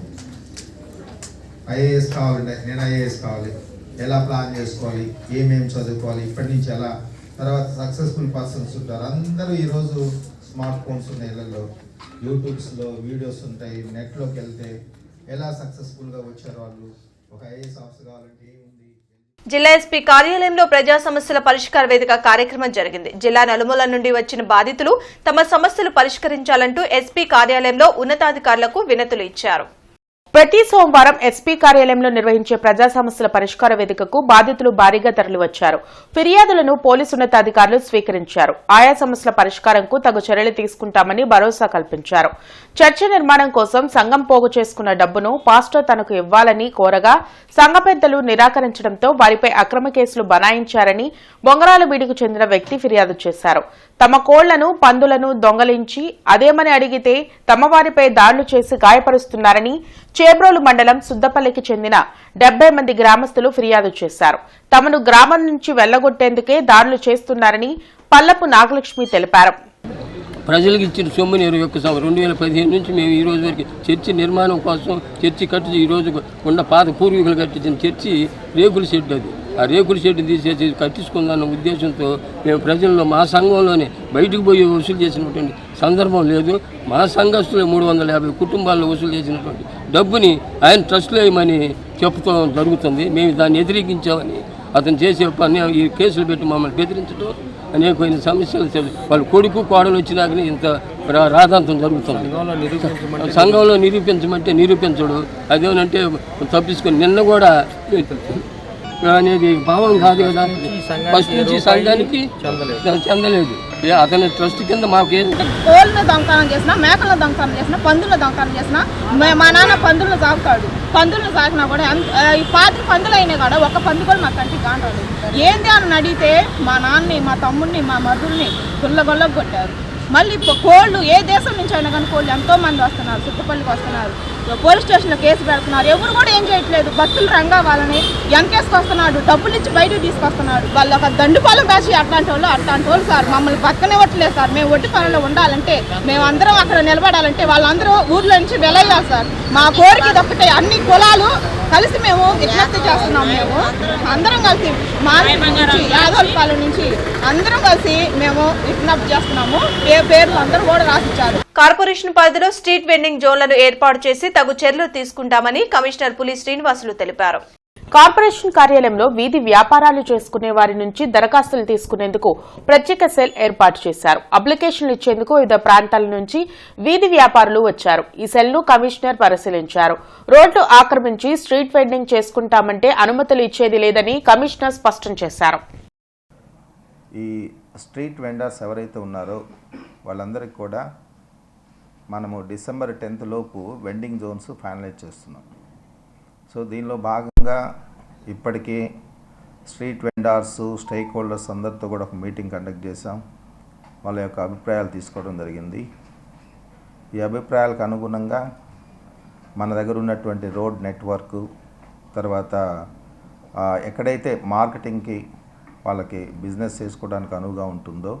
ఐఏఎస్ కావాలంటే నేను ఐఏఎస్ కావాలి, ఎలా ప్లాన్ చేసుకోవాలి, ఏమేమి చదువుకోవాలి, ఇప్పటి నుంచి ఎలా తర్వాత సక్సెస్ఫుల్ పర్సన్స్ ఉంటారు. అందరూ ఈరోజు స్మార్ట్ ఫోన్స్ ఉన్న ఇళ్లలో యూట్యూబ్స్లో వీడియోస్ ఉంటాయి. నెట్లోకి వెళ్తే ఎలా సక్సెస్ఫుల్గా వచ్చారు వాళ్ళు. ఒక ఐఏఎస్ ఆఫీసర్ కావాలంటే ఏముంది. జిల్లా ఎస్పీ కార్యాలయంలో ప్రజా సమస్యల పరిష్కార వేదిక కార్యక్రమం జరిగింది. జిల్లా నలుమూల నుండి వచ్చిన బాధితులు తమ సమస్యలు పరిష్కరించాలంటూ ఎస్పీ కార్యాలయంలో ఉన్నతాధికారులకు వినతులు ఇచ్చారు. ప్రతి సోమవారం ఎస్పీ కార్యాలయంలో నిర్వహించే ప్రజా సమస్యల పరిష్కార వేదికకు బాధితులు భారీగా తరలివచ్చారు. ఫిర్యాదులను పోలీసు ఉన్నతాధికారులు స్వీకరించారు. ఆయా సమస్యల పరిష్కారంకు తగు చర్యలు తీసుకుంటామని భరోసా కల్పించారు. చర్చి నిర్మాణం కోసం సంఘం పోగు చేసుకున్న డబ్బును పాస్టర్ తనకు ఇవ్వాలని కోరగా సంఘ పెద్దలు నిరాకరించడంతో వారిపై అక్రమ కేసులు బనాయించారని బొంగరాలబీడుకు చెందిన వ్యక్తి ఫిర్యాదు చేశారు. తమ కోళ్లను పందులను దొంగలించి అదేమని అడిగితే తమ వారిపై దాడులు చేసి గాయపరుస్తున్నారని చేబ్రోలు మండలం సుద్దపల్లికి చెందిన 70 మంది గ్రామస్తులు ఫిర్యాదు చేశారు. తమను గ్రామం నుంచి వెళ్లగొట్టేందుకే దాడులు చేస్తున్నారని పల్లపు నాగలక్ష్మి తెలిపారు. ప్రజలకు ఇచ్చిన సొమ్ముని 2015 నుంచి మేము ఈ రోజు వరకు చర్చి నిర్మాణం కోసం చర్చి కట్టి ఈ రోజు ఉన్న పాత పూర్వీకులు కట్టించిన చర్చి రేకుల షెడ్. అది ఆ రేకుల షెడ్ తీసేసి కట్టించుకుందన్న ఉద్దేశంతో మేము ప్రజల్లో మా సంఘంలోనే బయటకు పోయి వసూలు చేసినటువంటి సందర్భం లేదు. మా సంఘస్థులు 350 కుటుంబాల్లో వసూలు చేసినటువంటి డబ్బుని ఆయన ట్రస్ట్లో వేయమని చెప్పుకోవడం జరుగుతుంది. మేము దాన్ని వ్యతిరేకించామని అతను చేసే పని ఈ కేసులు పెట్టి మమ్మల్ని బెదిరించడం అనేకమైన సమస్యలు వాళ్ళ కొడుకు కోడలు వచ్చినాకనే ఇంత రాధాంతం జరుగుతుంది. సంఘంలో నిరూపించమంటే నిరూపించడు. అదేమంటే తప్పించుకొని నిన్న కూడా అనేది భావం కాదు కదా. ఫస్ట్ నుంచి సంఘానికి చెందలేదు. అతని ట్రస్ట్ కింద మాకేం కోళ్ళను దొంగతనం చేసినా, మేకలను దొంగతనం చేసినా, పందులను దొంగతనం చేసినా మా నాన్న పందులను సాగుతాడు. పందులను సాగినా కూడా ఈ 5 పందులు అయినా కూడా ఒక పందు కూడా మా కంటికి కాంటాడు. ఏంది అని అడిగితే మా నాన్నని, మా తమ్ముడిని, మా మధుల్ని గుల్లగొల్లకు కొట్టారు. మళ్ళీ కోళ్ళు ఏ దేశం నుంచి అయినా కానీ కోళ్ళు ఎంతో మంది వస్తున్నారు, సుట్టుపల్లికి వస్తున్నారు. పోలీస్ స్టేషన్లో కేసు పెడుతున్నారు. ఎవరు కూడా ఏం చేయట్లేదు. భక్తులు రంగా వాళ్ళని వెనకేసుకొస్తున్నాడు, డబ్బులు ఇచ్చి బయటకు తీసుకొస్తున్నాడు. వాళ్ళు ఒక దండుపాలెం బ్యాచి అట్లాంటి వాళ్ళు సార్ మమ్మల్ని పక్కనివ్వట్లేదు సార్. మేము ఒట్టి పనుల్లో ఉండాలంటే, మేము అందరం అక్కడ నిలబడాలంటే వాళ్ళందరూ ఊర్లో నుంచి వెలయ్యాలి సార్. మా కోరిక ఇదొక్కటే. అన్ని కులాలు కలిసి మేము విజ్ఞప్తి చేస్తున్నాం. మేము అందరం కలిసి యాదవపాలెం నుంచి అందరం కలిసి మేము విజ్ఞప్తి చేస్తున్నాము. పేర్లు అందరూ కూడా రాసిచ్చారు. కార్పొరేషన్ పరిధిలో స్ట్రీట్ వెండింగ్ జోన్లను ఏర్పాటు చేసి తగు చర్యలు తీసుకుంటామని కమిషనర్ పులి శ్రీనివాసులు తెలిపారు. కార్పొరేషన్ కార్యాలయంలో వీధి వ్యాపారాలు చేసుకునే వారి నుంచి దరఖాస్తులు తీసుకునేందుకు ప్రత్యేక సెల్ ఏర్పాటు చేశారు. అప్లికేషన్లు ఇచ్చేందుకు వివిధ ప్రాంతాల నుంచి వీధి వ్యాపారులు వచ్చారు. ఈ సెల్ను కమిషనర్ పరిశీలించారు. రోడ్లు ఆక్రమించి స్ట్రీట్ వెండింగ్ చేసుకుంటామంటే అనుమతులు ఇచ్చేది లేదని కమిషనర్ స్పష్టం చేశారు. ఈ స్ట్రీట్ వెండర్స్ ఎవరైతే ఉన్నారో వాళ్ళందరికీ కూడా మనము డిసెంబర్ 10th లోపు వెండింగ్ జోన్స్ ఫైనలైజ్ చేస్తున్నాం. సో దీనిలో భాగంగా ఇప్పటికే స్ట్రీట్ వెండర్స్, స్టేక్ హోల్డర్స్ అందరితో కూడా ఒక మీటింగ్ కండక్ట్ చేశాం. వాళ్ళ యొక్క అభిప్రాయాలు తీసుకోవడం జరిగింది. ఈ అభిప్రాయాలకు అనుగుణంగా మన దగ్గర ఉన్నటువంటి రోడ్ నెట్వర్క్, తర్వాత ఎక్కడైతే మార్కెటింగ్కి వాళ్ళకి బిజినెస్ చేసుకోవడానికి అనువుగా ఉంటుందో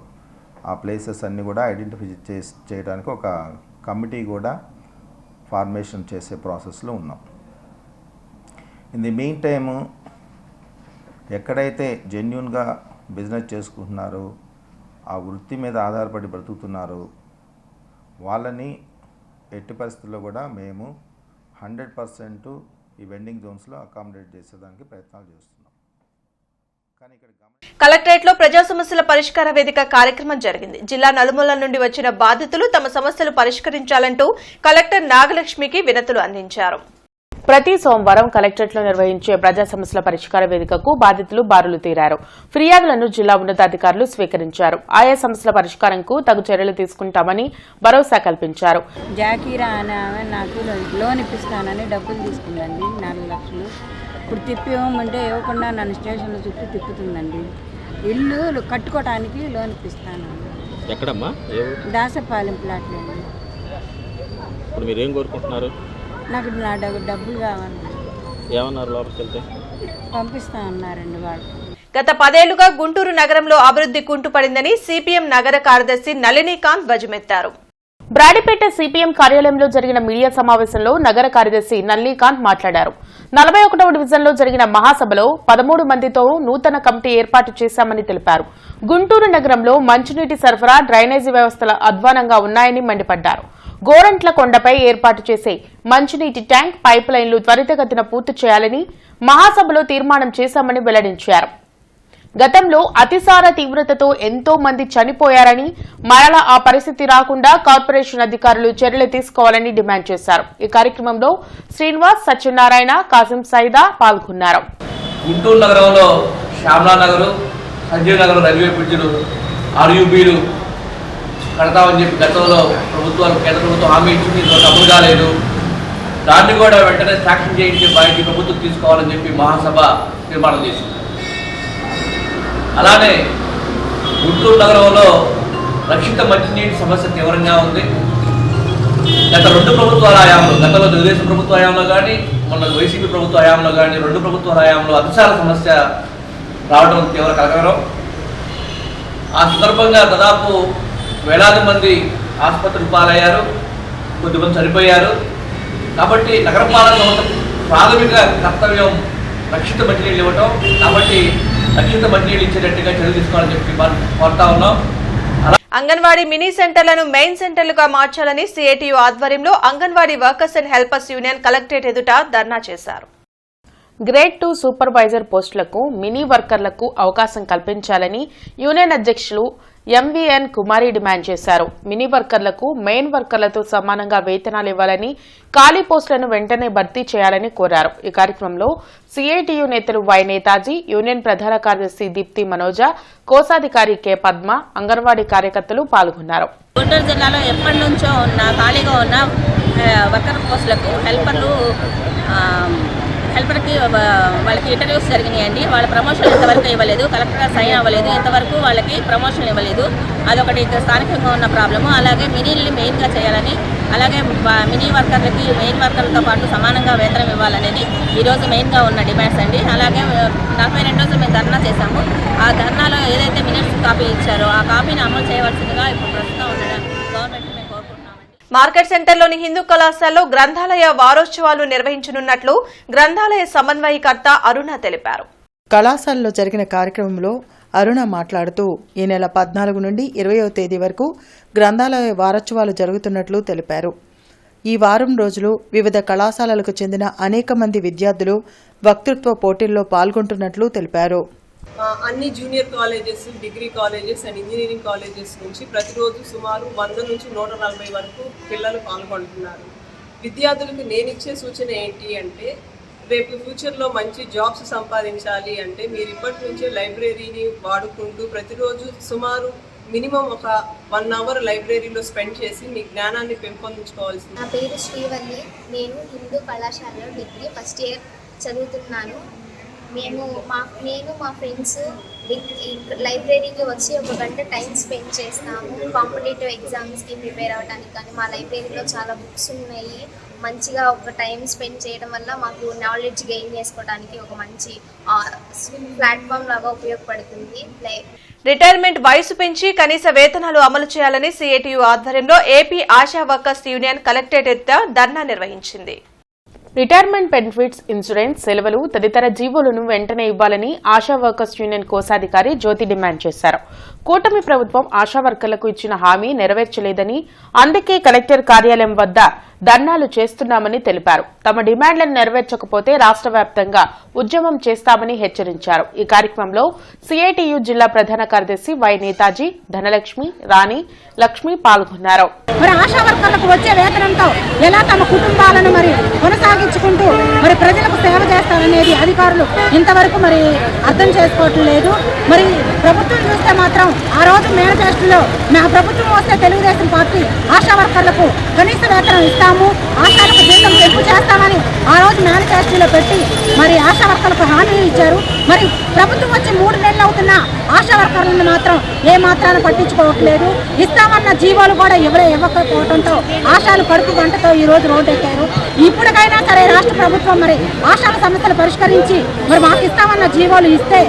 ఆ ప్లేసెస్ అన్నీ కూడా ఐడెంటిఫై చేయడానికి ఒక కమిటీ కూడా ఫార్మేషన్ చేసే ప్రాసెస్లో ఉన్నాం. ఇన్ ది మీన్ టైము ఎక్కడైతే జెన్యూన్గా బిజినెస్ చేసుకుంటున్నారో, ఆ వృత్తి మీద ఆధారపడి బ్రతుకుతున్నారో వాళ్ళని ఎట్టి పరిస్థితుల్లో కూడా మేము 100% ఈ వెండింగ్ జోన్స్లో అకామిడేట్ చేసేదానికి ప్రయత్నాలు చేస్తున్నాం. కలెక్టరేట్ లో ప్రజా సమస్యల పరిష్కార వేదిక కార్యక్రమం జరిగింది. జిల్లా నలుమూలల నుండి వచ్చిన బాధితులు తమ సమస్యలు పరిష్కరించాలంటూ కలెక్టర్ నాగలక్ష్మికి వినతులు అందించారు. ప్రతి సోమవారం కలెక్టరేట్లో నిర్వహించే ప్రజా సమస్యల పరిష్కార వేదికకు బాధితులు బారులు తీరారు. ఫిర్యాదులను జిల్లా ఉన్నతాధికారులు స్వీకరించారు. ఆయా సమస్యల పరిష్కారంకు తగు చర్యలు తీసుకుంటామని భరోసా కల్పించారు. జాకీరా అనే ఆమె నాకు లోన్ ఇప్పిస్తానని డబ్బులు తీసుకుందండి, 4 లక్షలు. ఇప్పుడు తిప్పివ్వమంటే ఇవ్వకుండా నన్ను స్టేషన్లో చుట్టూ తిప్పుతుందండి. ఇల్లు కట్టుకోవడానికి లోన్ ఇప్పిస్తాను. ఎక్కడమ్మా? దాసపాలెం ప్లాట్లు అండి. ఇప్పుడు మీరు ఏం కోరుకుంటున్నారు? నాకు నా డబ్బులు కావాలి. ఏమన్నారు లోపలికి వెళ్తే? పంపిస్తా అన్నారండి వాళ్ళు. గత 10 ఏళ్లుగా గుంటూరు నగరంలో అభివృద్ధి కుంటుపడిందని సిపిఎం నగర కార్యదర్శి నళినీకాంత్ ధ్వజమెత్తారు. బ్రాడిపేట సిపిఎం కార్యాలయంలో జరిగిన మీడియా సమావేశంలో నగర కార్యదర్శి నల్లీకాంత్ మాట్లాడారు. 41వ డివిజన్లో జరిగిన మహాసభలో 13 మందితో నూతన కమిటీ ఏర్పాటు చేశామని తెలిపారు. గుంటూరు నగరంలో మంచినీటి సరఫరా, డ్రైనేజీ వ్యవస్థలు అధ్వానంగా ఉన్నాయని మండిపడ్డారు. గోరంట్ల కొండపై ఏర్పాటు చేసే మంచినీటి ట్యాంక్, పైప్ లైన్లు త్వరితగతిన పూర్తి చేయాలని మహాసభలో తీర్మానం చేశామని వెల్లడించారు. గతంలో అతిసార తీవ్రతతో ఎంతో మంది చనిపోయారని, మరలా ఆ పరిస్థితి రాకుండా కార్పొరేషన్ అధికారులు చర్యలు తీసుకోవాలని డిమాండ్ చేశారు. ఈ కార్యక్రమంలో శ్రీనివాస్, సత్యనారాయణ, కాసిం సైదా పాల్గొన్నారు. గుంటూరు నగరంలో శ్యామలా నగరు, సంజీవ్ నగర్ రైల్వే బ్రిడ్జిలు, ఆర్యూబీలు కడతామని చెప్పి గతంలో ప్రభుత్వాలు, కేంద్ర ప్రభుత్వం హామీ ఇచ్చింది. ఇందులో డబ్బులు కాలేదు. దాన్ని కూడా వెంటనే శాంక్షన్ చేయించే బాధ్యత ప్రభుత్వం తీసుకోవాలని చెప్పి మహాసభ తీర్మానం చేసింది. అలానే గుంటూరు నగరంలో రక్షిత మంచినీటి సమస్య తీవ్రంగా ఉంది. గత 2 ప్రభుత్వాల హయాంలో, గతంలో తెలుగుదేశం ప్రభుత్వ హయాంలో కానీ, మొన్న వైసీపీ ప్రభుత్వ హయాంలో కానీ, 2 ప్రభుత్వాల హయాంలో అతిసార సమస్య రావడం తీవ్ర కలకలం. ఆ సందర్భంగా దాదాపు వేలాది మంది ఆసుపత్రులు పాలయ్యారు, కొద్దిమంది చనిపోయారు. కాబట్టి నగరపాలక సంస్థ ప్రాథమిక కర్తవ్యం రక్షిత మంచినీళ్ళు ఇవ్వటం. కాబట్టి రక్షిత మంచినీళ్ళు ఇచ్చేటట్టుగా చర్యలు తీసుకోవాలని చెప్పి కోరుతా ఉన్నాం. అంగన్వాడీ మినీ సెంటర్లను మెయిన్ సెంటర్లుగా మార్చాలని సిఐటియు ఆధ్వర్యంలో anganwadi workers and helpers union collectorate ఎదుట ధర్నా చేశారు. గ్రేడ్ 2 సూపర్వైజర్ పోస్టులకు మినీ వర్కర్లకు అవకాశం కల్పించాలని యూనియన్ అధ్యక్షులు ఎంవీఎన్ కుమారి డిమాండ్ చేశారు. మినీ వర్కర్లకు మెయిన్ వర్కర్లతో సమానంగా వేతనాలు ఇవ్వాలని, ఖాళీ పోస్టులను వెంటనే భర్తీ చేయాలని కోరారు. ఈ కార్యక్రమంలో సిఐటియు నేతలు వై నేతాజీ, యూనియన్ ప్రధాన కార్యదర్శి దీప్తి మనోజ, కోశాధికారి కె పద్మ, అంగన్వాడీ కార్యకర్తలు పాల్గొన్నారు. గుంటూరు జిల్లాలో ఎప్పటి నుంచో ఖాళీగా ఉన్న వర్కర్ పోస్టులకు హెల్పర్కి వాళ్ళకి ఇంటర్వ్యూస్ జరిగినాయండి. వాళ్ళ ప్రమోషన్ ఇంతవరకు ఇవ్వలేదు. కలెక్టర్ సైన్ అవ్వలేదు. ఇంతవరకు వాళ్ళకి ప్రమోషన్ ఇవ్వలేదు. అదొకటి స్థానికంగా ఉన్న ప్రాబ్లము. అలాగే మినీల్ని మెయిన్గా చేయాలని, అలాగే మినీ వర్కర్లకి మెయిన్ వర్కర్లతో పాటు సమానంగా వేతనం ఇవ్వాలనేది ఈరోజు మెయిన్గా ఉన్న డిమాండ్స్ అండి. అలాగే 42 రోజులు మేము ధర్నా చేశాము. ఆ ధర్నాలో ఏదైతే మినిట్స్ కాపీ ఇచ్చారో ఆ కాపీని అమలు చేయవలసిందిగా ఇప్పుడు ప్రస్తుతం ఉన్న గవర్నమెంట్ మేము కోరుకుంటున్నాం. మార్కెట్ సెంటర్లోని హిందూ కళాశాలలో గ్రంథాలయ వారోత్సవాలు నిర్వహించనున్నట్లు గ్రంథాలయ సమన్వయకర్త అరుణ తెలిపారు. కళాశాలలో జరిగిన కార్యక్రమంలో అరుణ మాట్లాడుతూ ఈ నెల 14 నుండి 20వ తేదీ వరకు గ్రంథాలయ వారోత్సవాలు జరుగుతున్నట్లు తెలిపారు. ఈ వారం రోజులు వివిధ కళాశాలలకు చెందిన అనేక మంది విద్యార్థులు వక్తృత్వ పోటీల్లో పాల్గొంటున్నట్లు తెలిపారు. అన్ని junior colleges, degree colleges and engineering colleges నుంచి ప్రతిరోజు సుమారు 100 నుంచి 140 వరకు పిల్లలు పాల్గొంటున్నారు. విద్యార్థులకు నేను ఇచ్చే సూచన ఏంటి అంటే, రేపు ఫ్యూచర్లో మంచి జాబ్స్ సంపాదించాలి అంటే మీరు ఇప్పటి నుంచే లైబ్రరీని వాడుకుంటూ ప్రతిరోజు సుమారు మినిమం ఒక 1 అవర్ లైబ్రరీలో స్పెండ్ చేసి మీ జ్ఞానాన్ని పెంపొందించుకోవాల్సింది. నా పేరు శ్రీవల్లి. నేను హిందూ కళాశాలలో డిగ్రీ ఫస్ట్ ఇయర్ చదువుతున్నాను. నేను మా ఫ్రెండ్స్ లైబ్రరీకి వచ్చి 1 గంట టైం స్పెండ్ చేస్తాము. కాంపిటేటివ్ ఎగ్జామ్స్కి ప్రిపేర్ అవ్వడానికి కానీ మా లైబ్రరీలో చాలా బుక్స్ ఉన్నాయి. మంచిగా ఒక టైం స్పెండ్ చేయడం వల్ల మాకు నాలెడ్జ్ గెయిన్ చేసుకోవడానికి ఒక మంచి ప్లాట్ఫామ్ లాగా ఉపయోగపడుతుంది. రిటైర్మెంట్ వయసు పెంచి కనీస వేతనాలు అమలు చేయాలని సిఐటియు ఆధ్వర్యంలో AP ASHA workers union collectorate ఎదుట ధర్నా నిర్వహించింది. రిటైర్మెంట్ బెనిఫిట్స్, ఇన్సూరెన్స్, సెలవులు తదితర జీవోలను వెంటనే ఇవ్వాలని ఆశా వర్కర్స్ యూనియన్ కోశాధికారి జ్యోతి డిమాండ్ చేశారు. కూటమి ప్రభుత్వం ఆశా వర్కర్లకు ఇచ్చిన హామీ నెరవేర్చలేదని, అందుకే కలెక్టర్ కార్యాలయం వద్ద ధర్నాలు చేస్తున్నామని తెలిపారు. తమ డిమాండ్లను నెరవేర్చకపోతే రాష్ట్ర వ్యాప్తంగా ఉద్యమం చేస్తామని హెచ్చరించారు. ఈ కార్యక్రమంలో సిఐటియు జిల్లా ప్రధాన కార్యదర్శి వై నేతాజీ, ధనలక్ష్మి, రాణి, లక్ష్మి పాల్గొన్నారు. మరి ఆశా వర్కర్లకు వచ్చే వేతనంతో ఎలా తమ కుటుంబాలను మరి కొనసాగించుకుంటూ మరి ప్రజలకు సేవ చేస్తారనేది అధికారులు ఇంతవరకు మరి అర్థం చేసుకోవట్లేదు. మరి ప్రభుత్వం చూస్తే మాత్రం ఆ రోజు మేనిఫెస్టోలో మా ప్రభుత్వం వస్తే తెలుగుదేశం పార్టీ ఆశా వర్కర్లకు కనీస వేతనం ఇస్తాము, ఆశాలకు జీతం పెంపు చేస్తామని ఆ రోజు మేనిఫెస్టోలో పెట్టి మరి ఆశా వర్కర్లకు హామీ ఇచ్చారు. మరి ప్రభుత్వం వచ్చి 3 నెలలు అవుతున్నా ఆశా వర్కర్లను మాత్రం ఏ మాత్రాన పట్టించుకోవట్లేదు. ఇస్తామన్న జీవోలు కూడా ఇవ్వకపోవడంతో ఆశాలు కడుపు గంటతో ఈ రోజు రోడ్డెక్కారు. ఇప్పటికైనా సరే రాష్ట్ర ప్రభుత్వం మరి ఆశాల సమస్యలు పరిష్కరించి మరి మాకు ఇస్తామన్న జీవోలు ఇస్తే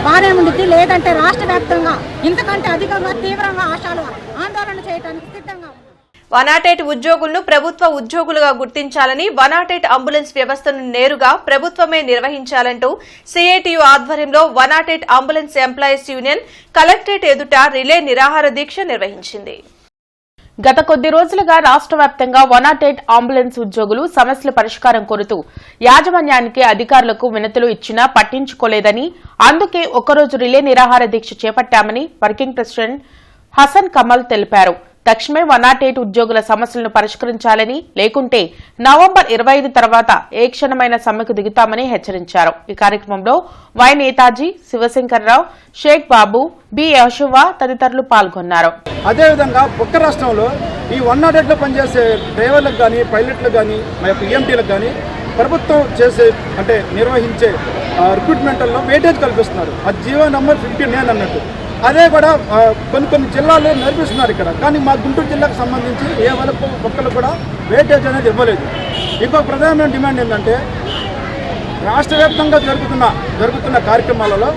బాగానే ఉండిద్ది. లేదంటే రాష్ట్ర వ్యాప్తంగా ఇంతకంటే అధికంగా తీవ్రంగా ఆశాలు ఆందోళన చేయడానికి సిద్ధంగా. 108 ఉద్యోగులను ప్రభుత్వ ఉద్యోగులుగా గుర్తించాలని 108 అంబులెన్స్ వ్యవస్థను నేరుగా ప్రభుత్వమే నిర్వహించాలంటూ సిఐటియు ఆధ్వర్యంలో 108 అంబులెన్స్ ఎంప్లాయీస్ యూనియన్ కలెక్టరేట్ ఎదుట రిలే నిరాహార దీక్ష నిర్వహించింది. గత కొద్ది రోజులుగా రాష్ట్ర వ్యాప్తంగా 108 అంబులెన్స్ ఉద్యోగులు సమస్యల పరిష్కారం కోరుతూ యాజమాన్యానికి అధికారులకు వినతులు ఇచ్చినా పట్టించుకోలేదని, అందుకే ఒకరోజు రిలే నిరాహార దీక్ష చేపట్టామని వర్కింగ్ ప్రెసిడెంట్ హసన్ కమల్ తెలిపారు. తక్షణమే 108 ఉద్యోగుల సమస్యలను పరిష్కరించాలని, లేకుంటే నవంబర్ 25 తర్వాత ఏ క్షణమైన సమ్మెకు దిగుతామని హెచ్చరించారు. ఈ కార్యక్రమంలో వై నేతాజీ, శివశంకర్రావు, షేక్ బాబు, బి యశోవా తదితరులు పాల్గొన్నారు. అదేవిధంగా పక్క రాష్ట్రంలో ఈ 108లో పనిచేసే డ్రైవర్లకు కానీ, పైలట్లకు కానీ, మా యొక్క ఈఎంటీలకు కానీ ప్రభుత్వం నిర్వహించే రిక్రూట్మెంట్లో వెయిటేజ్ కల్పిస్తున్నారు. అది జీవో నంబర్ 59 అన్నట్టు. అదే కూడా కొన్ని జిల్లాల్లో నడిపిస్తున్నారు ఇక్కడ. కానీ మా గుంటూరు జిల్లాకు సంబంధించి ఏ ఒక్కరు కూడా వెయిటేజ్ అనేది ఇవ్వలేదు. ఇంకొక ప్రధానమైన డిమాండ్ ఏంటంటే, రాష్ట్ర వ్యాప్తంగా జరుగుతున్న కార్యక్రమాలలో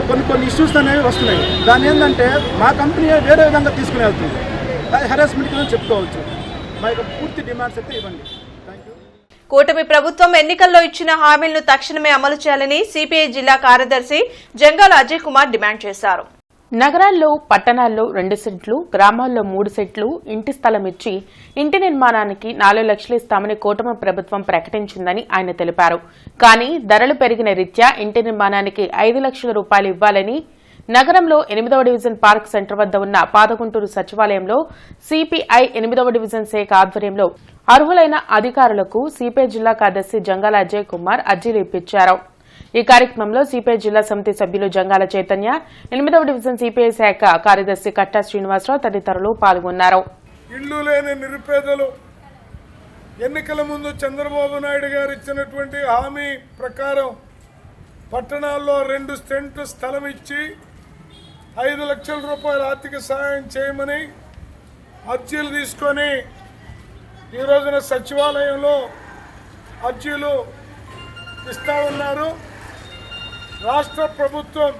కొన్ని ఇష్యూస్ అనేవి వస్తున్నాయి. దాని ఏంటంటే మా కంపెనీ వేరే విధంగా తీసుకుని వెళ్తుంది. హెరాస్మెంట్ కింద చెప్పుకోవచ్చు. మా యొక్క పూర్తి డిమాండ్స్ అయితే ఇవ్వండి. కూటమి ప్రభుత్వం ఎన్నికల్లో ఇచ్చిన హామీలను తక్షణమే అమలు చేయాలని సిపిఐ జిల్లా కార్యదర్శి జంగాల అజయ్ కుమార్ డిమాండ్ చేశారు. నగరాల్లో, పట్టణాల్లో 2 సెంట్లు, గ్రామాల్లో 3 సెంట్లు ఇంటి స్థలం ఇచ్చి ఇంటి నిర్మాణానికి 4 లక్షలు ఇస్తామని కూటమి ప్రభుత్వం ప్రకటించిందని ఆయన తెలిపారు. కానీ ధరలు పెరిగిన రీత్యా ఇంటి నిర్మాణానికి 5 లక్షల రూపాయలు ఇవ్వాలని నగరంలో 8వ డివిజన్ పార్క్ సెంటర్ వద్ద ఉన్న పాదగుంటూరు సచివాలయంలో సిపిఐ 8వ డివిజన్ శాఖ ఆధ్వర్యంలో అర్హులైన అధికారులకు సిపిఐ జిల్లా కార్యదర్శి జంగాల అజయ్ కుమార్ అర్జీలు ఇప్పించారు. ఈ కార్యక్రమంలో సిపిఐ జిల్లా సమితి సభ్యులు జంగాల చైతన్య, 8వ డివిజన్ సిపిఐ శాఖ కార్యదర్శి కట్టా శ్రీనివాసరావు తదితరులు పాల్గొన్నారు. ఇల్లు లేని నిరుపేదలు ఎన్నికల ముందు చంద్రబాబు నాయుడు గారు ఇచ్చినటువంటి హామీ ప్రకారం పట్టణాల్లో 2 సెంట్లు స్థలం ఇచ్చి 5 లక్షల రూపాయల ఆర్థిక సహాయం చేయమని అర్జీలు తీసుకొని ఈ రోజున సచివాలయంలో అర్జీలు ఇస్తా ఉన్నారు. రాష్ట్ర ప్రభుత్వం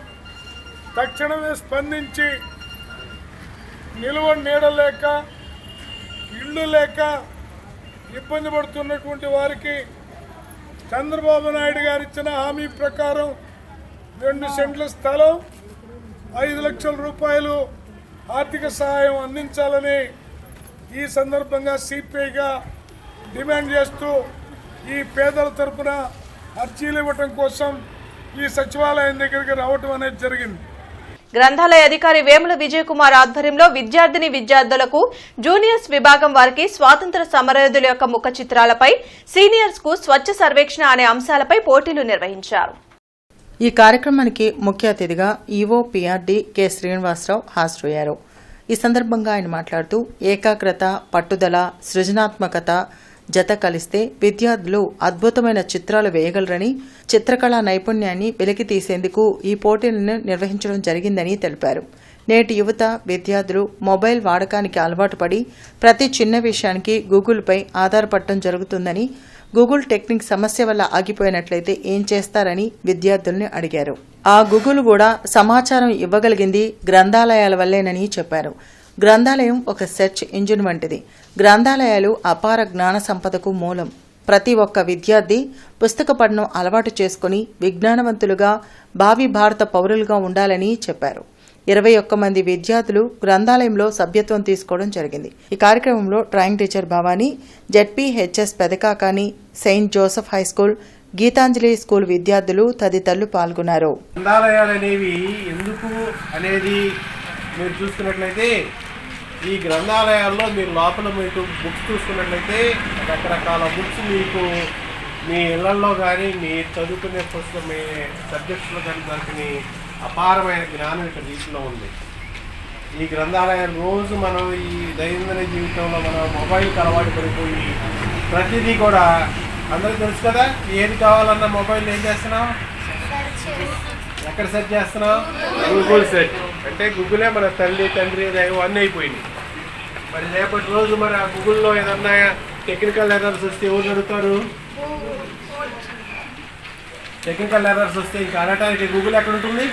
తక్షణమే స్పందించి నిలువ నీడలేక, ఇళ్ళు లేక ఇబ్బంది పడుతున్నటువంటి వారికి చంద్రబాబు నాయుడు గారు ఇచ్చిన హామీ ప్రకారం 2 సెంట్ల స్థలం, 5 లక్షల రూపాయలు ఆర్థిక సహాయం అందించాలని ఈ సందర్భంగా సిపిఐగా డిమాండ్ చేస్తూ ఈ పేదల తరపున అర్జీలు ఇవ్వటం కోసం ఈ సచివాలయం దగ్గరికి రావటం అనేది జరిగింది. గ్రంథాలయ అధికారి వేముల విజయ్ కుమార్ ఆధ్వర్యంలో విద్యార్థులకు జూనియర్స్ విభాగం వారికి స్వాతంత్ర సమరయోధుల యొక్క ముఖ చిత్రాలపై, సీనియర్స్ కు స్వచ్ఛ సర్వేక్షణ అనే అంశాలపై పోటీలు నిర్వహించారు. ఈ కార్యక్రమానికి ముఖ్య అతిథిగా ఈవో పిఆర్డి కె శ్రీనివాసరావు హాజరయ్యారు. ఈ సందర్భంగా ఆయన మాట్లాడుతూ ఏకాగ్రత, పట్టుదల, సృజనాత్మకత జత కలిస్తే విద్యార్థులు అద్భుతమైన చిత్రాలు వేయగలరని, చిత్రకళా నైపుణ్యాన్ని వెలికి తీసేందుకు ఈ పోటీలను నిర్వహించడం జరిగిందని తెలిపారు. నేటి యువత, విద్యార్థులు మొబైల్ వాడకానికి అలవాటు పడి ప్రతి చిన్న విషయానికి గూగుల్పై ఆధారపడటం జరుగుతుందని, గూగుల్ టెక్నిక్ సమస్య వల్ల ఆగిపోయినట్లయితే ఏం చేస్తారని విద్యార్థుల్ని అడిగారు. ఆ గూగుల్ కూడా సమాచారం ఇవ్వగలిగింది గ్రంథాలయాల వల్లేనని చెప్పారు. గ్రంథాలయం ఒక సెర్చ్ ఇంజిన్ వంటిది. గ్రంథాలయాలు అపార జ్ఞాన సంపదకు మూలం. ప్రతి ఒక్క విద్యార్థి పుస్తక పఠనం అలవాటు చేసుకుని విజ్ఞానవంతులుగా, భావి భారత పౌరులుగా ఉండాలని చెప్పారు. 21 మంది విద్యార్థులు గ్రంథాలయంలో సభ్యత్వం తీసుకోవడం జరిగింది. ఈ కార్యక్రమంలో drawing teacher Bhavani, ZPHS Pedakakani, Saint Joseph high school, Geetanjali school విద్యార్థులు తదితరులు పాల్గొన్నారు. గ్రంథాలయాలు అనేవి ఎందుకు అనేది మీరు చూసుకున్నట్లయితే, ఈ గ్రంథాలయాల్లో మీరు లోపల మీకు బుక్స్ చూసుకున్నట్లయితే రకరకాల బుక్స్ మీకు మీ ఇళ్లలో కానీ, మీ చదువుకునే మీ సబ్జెక్ట్స్లో కానీ దొరికిన అపారమైన జ్ఞానం ఇక్కడ వీటిలో ఉంది. ఈ గ్రంథాలయం రోజు మనం ఈ దైనందిన జీవితంలో మనం మొబైల్కి అలవాటు పడిపోయి ప్రతిదీ కూడా అందరికీ తెలుసు కదా, ఏది కావాలన్నా మొబైల్ ఏం చేస్తున్నాం, ఎక్కడ సెర్చ్ చేస్తున్నాం? Google search. అంటే గూగులే మన తల్లి, తండ్రి, దైవం అన్నీ అయిపోయినాయి. మరి రేపటి రోజు మరి ఆ గూగుల్లో ఏదన్నా టెక్నికల్ ఎర్రర్స్ వస్తే ఎవరు అడుగుతారు? టెక్నికల్ ఎర్రర్స్ వస్తే ఇంకా అనటానికి గూగుల్ ఎక్కడ ఉంటుంది?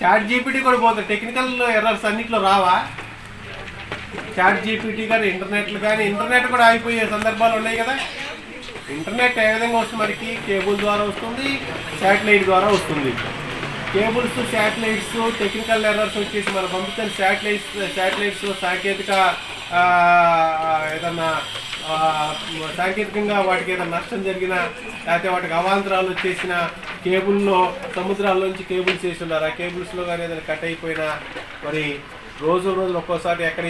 చాట్ జీపీటీ కూడా పోతుంది. టెక్నికల్ ఎర్రర్స్ అన్నిట్లో రావా? చాట్ జీపీటీ కానీ ఇంటర్నెట్లు కానీ ఇంటర్నెట్ కూడా ఆగిపోయే సందర్భాలు ఉన్నాయి కదా. ఇంటర్నెట్ ఏ విధంగా వస్తుంది? మనకి కేబుల్ ద్వారా వస్తుంది, శాటిలైట్ ద్వారా వస్తుంది. కేబుల్స్, శాటిలైట్స్ టెక్నికల్ ఎర్రర్స్ వచ్చేసి మనం పంపించిన శాటిలైట్స్ సాంకేతిక ఏదన్నా సాంకేతికంగా వాటికి ఏదైనా నష్టం జరిగినా, లేకపోతే వాటికి అవాంతరాలు వచ్చేసిన కేబుల్లో సముద్రాల్లోంచి కేబుల్స్ వేసి ఉన్నారు, ఆ కేబుల్స్లో కానీ ఏదైనా కట్ అయిపోయినా మరి రోజులు ఒక్కోసారి ఎక్కడ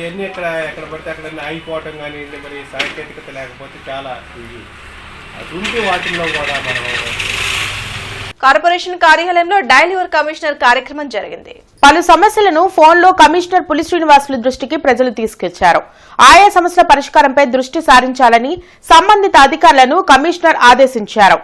పడితే అక్కడ ఆగిపోవటం కానీ మరి సాంకేతికత లేకపోతే చాలా ఇది అటువంటి వాటిల్లో కూడా మనం. కార్పొరేషన్ కార్యాలయంలో డైలీవర్ కమిషనర్ కార్యక్రమం జరిగింది. పలు సమస్యలను ఫోన్లో కమిషనర్ పులి శ్రీనివాసులు దృష్టికి ప్రజలు తీసుకొచ్చారు. ఆయా సమస్యల పరిష్కారంపై దృష్టి సారించాలని సంబంధిత అధికారులను కమిషనర్ ఆదేశించారు.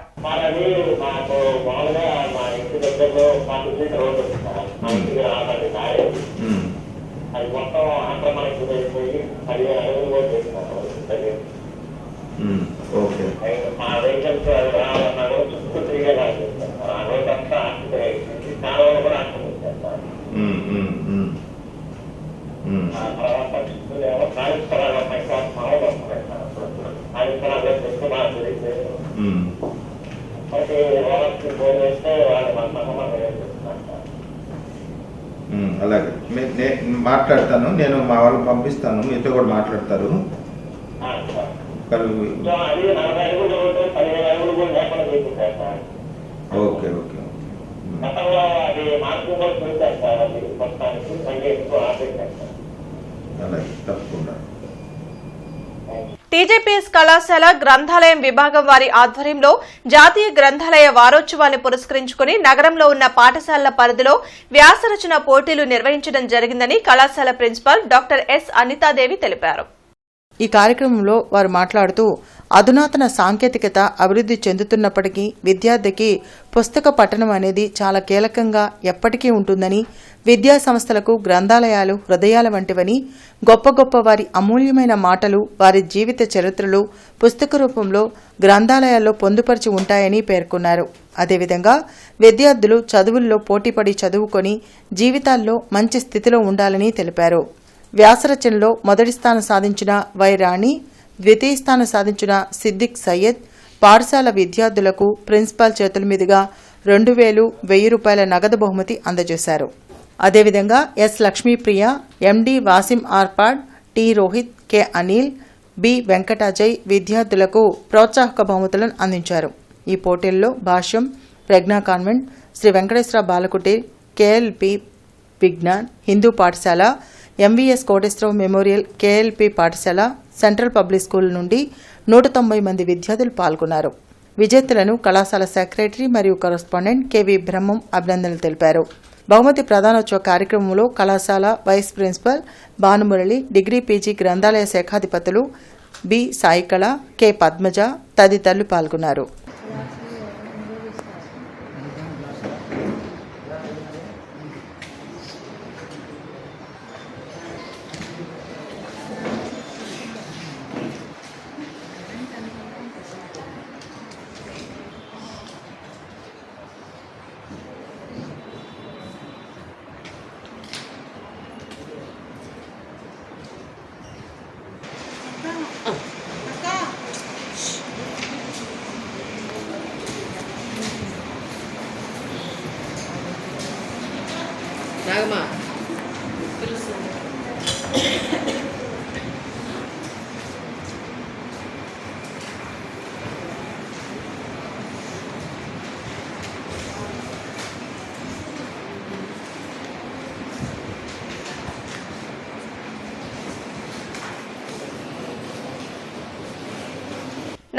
అలాగే మాట్లాడతాను, నేను మా వాళ్ళని పంపిస్తాను, మీతో కూడా మాట్లాడతారు. ఓకే ఓకే అలాగే తప్పకుండా. టీజేపీఎస్ కళాశాల గ్రంథాలయం విభాగం వారి ఆధ్వర్యంలో జాతీయ గ్రంథాలయ వారోత్సవాన్ని పురస్కరించుకుని నగరంలో ఉన్న పాఠశాలల పరిధిలో వ్యాసరచన పోటీలు నిర్వహించడం జరిగిందని కళాశాల ప్రిన్సిపాల్ డాక్టర్ ఎస్ అనితాదేవి తెలిపారు. ఈ కార్యక్రమంలో వారు మాట్లాడుతూ అధునాతన సాంకేతికత అభివృద్ధి చెందుతున్నప్పటికీ విద్యార్థికి పుస్తక పఠనం అనేది చాలా కీలకంగా ఎప్పటికీ ఉంటుందని, విద్యా సంస్థలకు గ్రంథాలయాలు హృదయాల వంటివని, గొప్ప గొప్ప వారి అమూల్యమైన మాటలు, వారి జీవిత చరిత్రలు పుస్తక రూపంలో గ్రంథాలయాల్లో పొందుపరిచి ఉంటాయని పేర్కొన్నారు. అదేవిధంగా విద్యార్థులు చదువుల్లో పోటీపడి చదువుకొని జీవితాల్లో మంచి స్థితిలో ఉండాలని తెలిపారు. వ్యాసరచనలో మొదటి స్థానం సాధించిన వై రాణి, ద్వితీయ స్థానం సాధించిన సిద్దిక్ సయ్యద్ పాఠశాల విద్యార్థులకు ప్రిన్సిపాల్ చేతుల మీదుగా 2000, 1000 రూపాయల నగదు బహుమతి అందజేశారు. అదేవిధంగా S Lakshmipriya, MD Wasim Arpad, T Rohit, K Anil, B Venkatajay విద్యార్థులకు ప్రోత్సాహక బహుమతులను అందించారు. ఈ పోటీల్లో భాష్యం, ప్రజ్ఞా కాన్వెంట్, శ్రీ వెంకటేశ్వర బాలకుటీర్, కేఎల్పి విజ్ఞాన్ హిందూ పాఠశాల, ఎంవీఎస్ కోటేశ్వరరావు మెమోరియల్ కేఎల్పి పాఠశాల, సెంట్రల్ పబ్లిక్ స్కూల్ నుండి 190 మంది విద్యార్థులు పాల్గొన్నారు. విజేతలను కళాశాల సెక్రటరీ మరియు కరస్పాండెంట్ కెవి బ్రహ్మం అభినందనలు తెలిపారు. బహుమతి ప్రదానోత్సవ కార్యక్రమంలో కళాశాల వైస్ ప్రిన్సిపల్ భానుమురళి, డిగ్రీ పీజీ గ్రంథాలయ శాఖాధిపతులు బి సాయికళ, కె పద్మజ తదితరులు పాల్గొన్నారు. నాగమా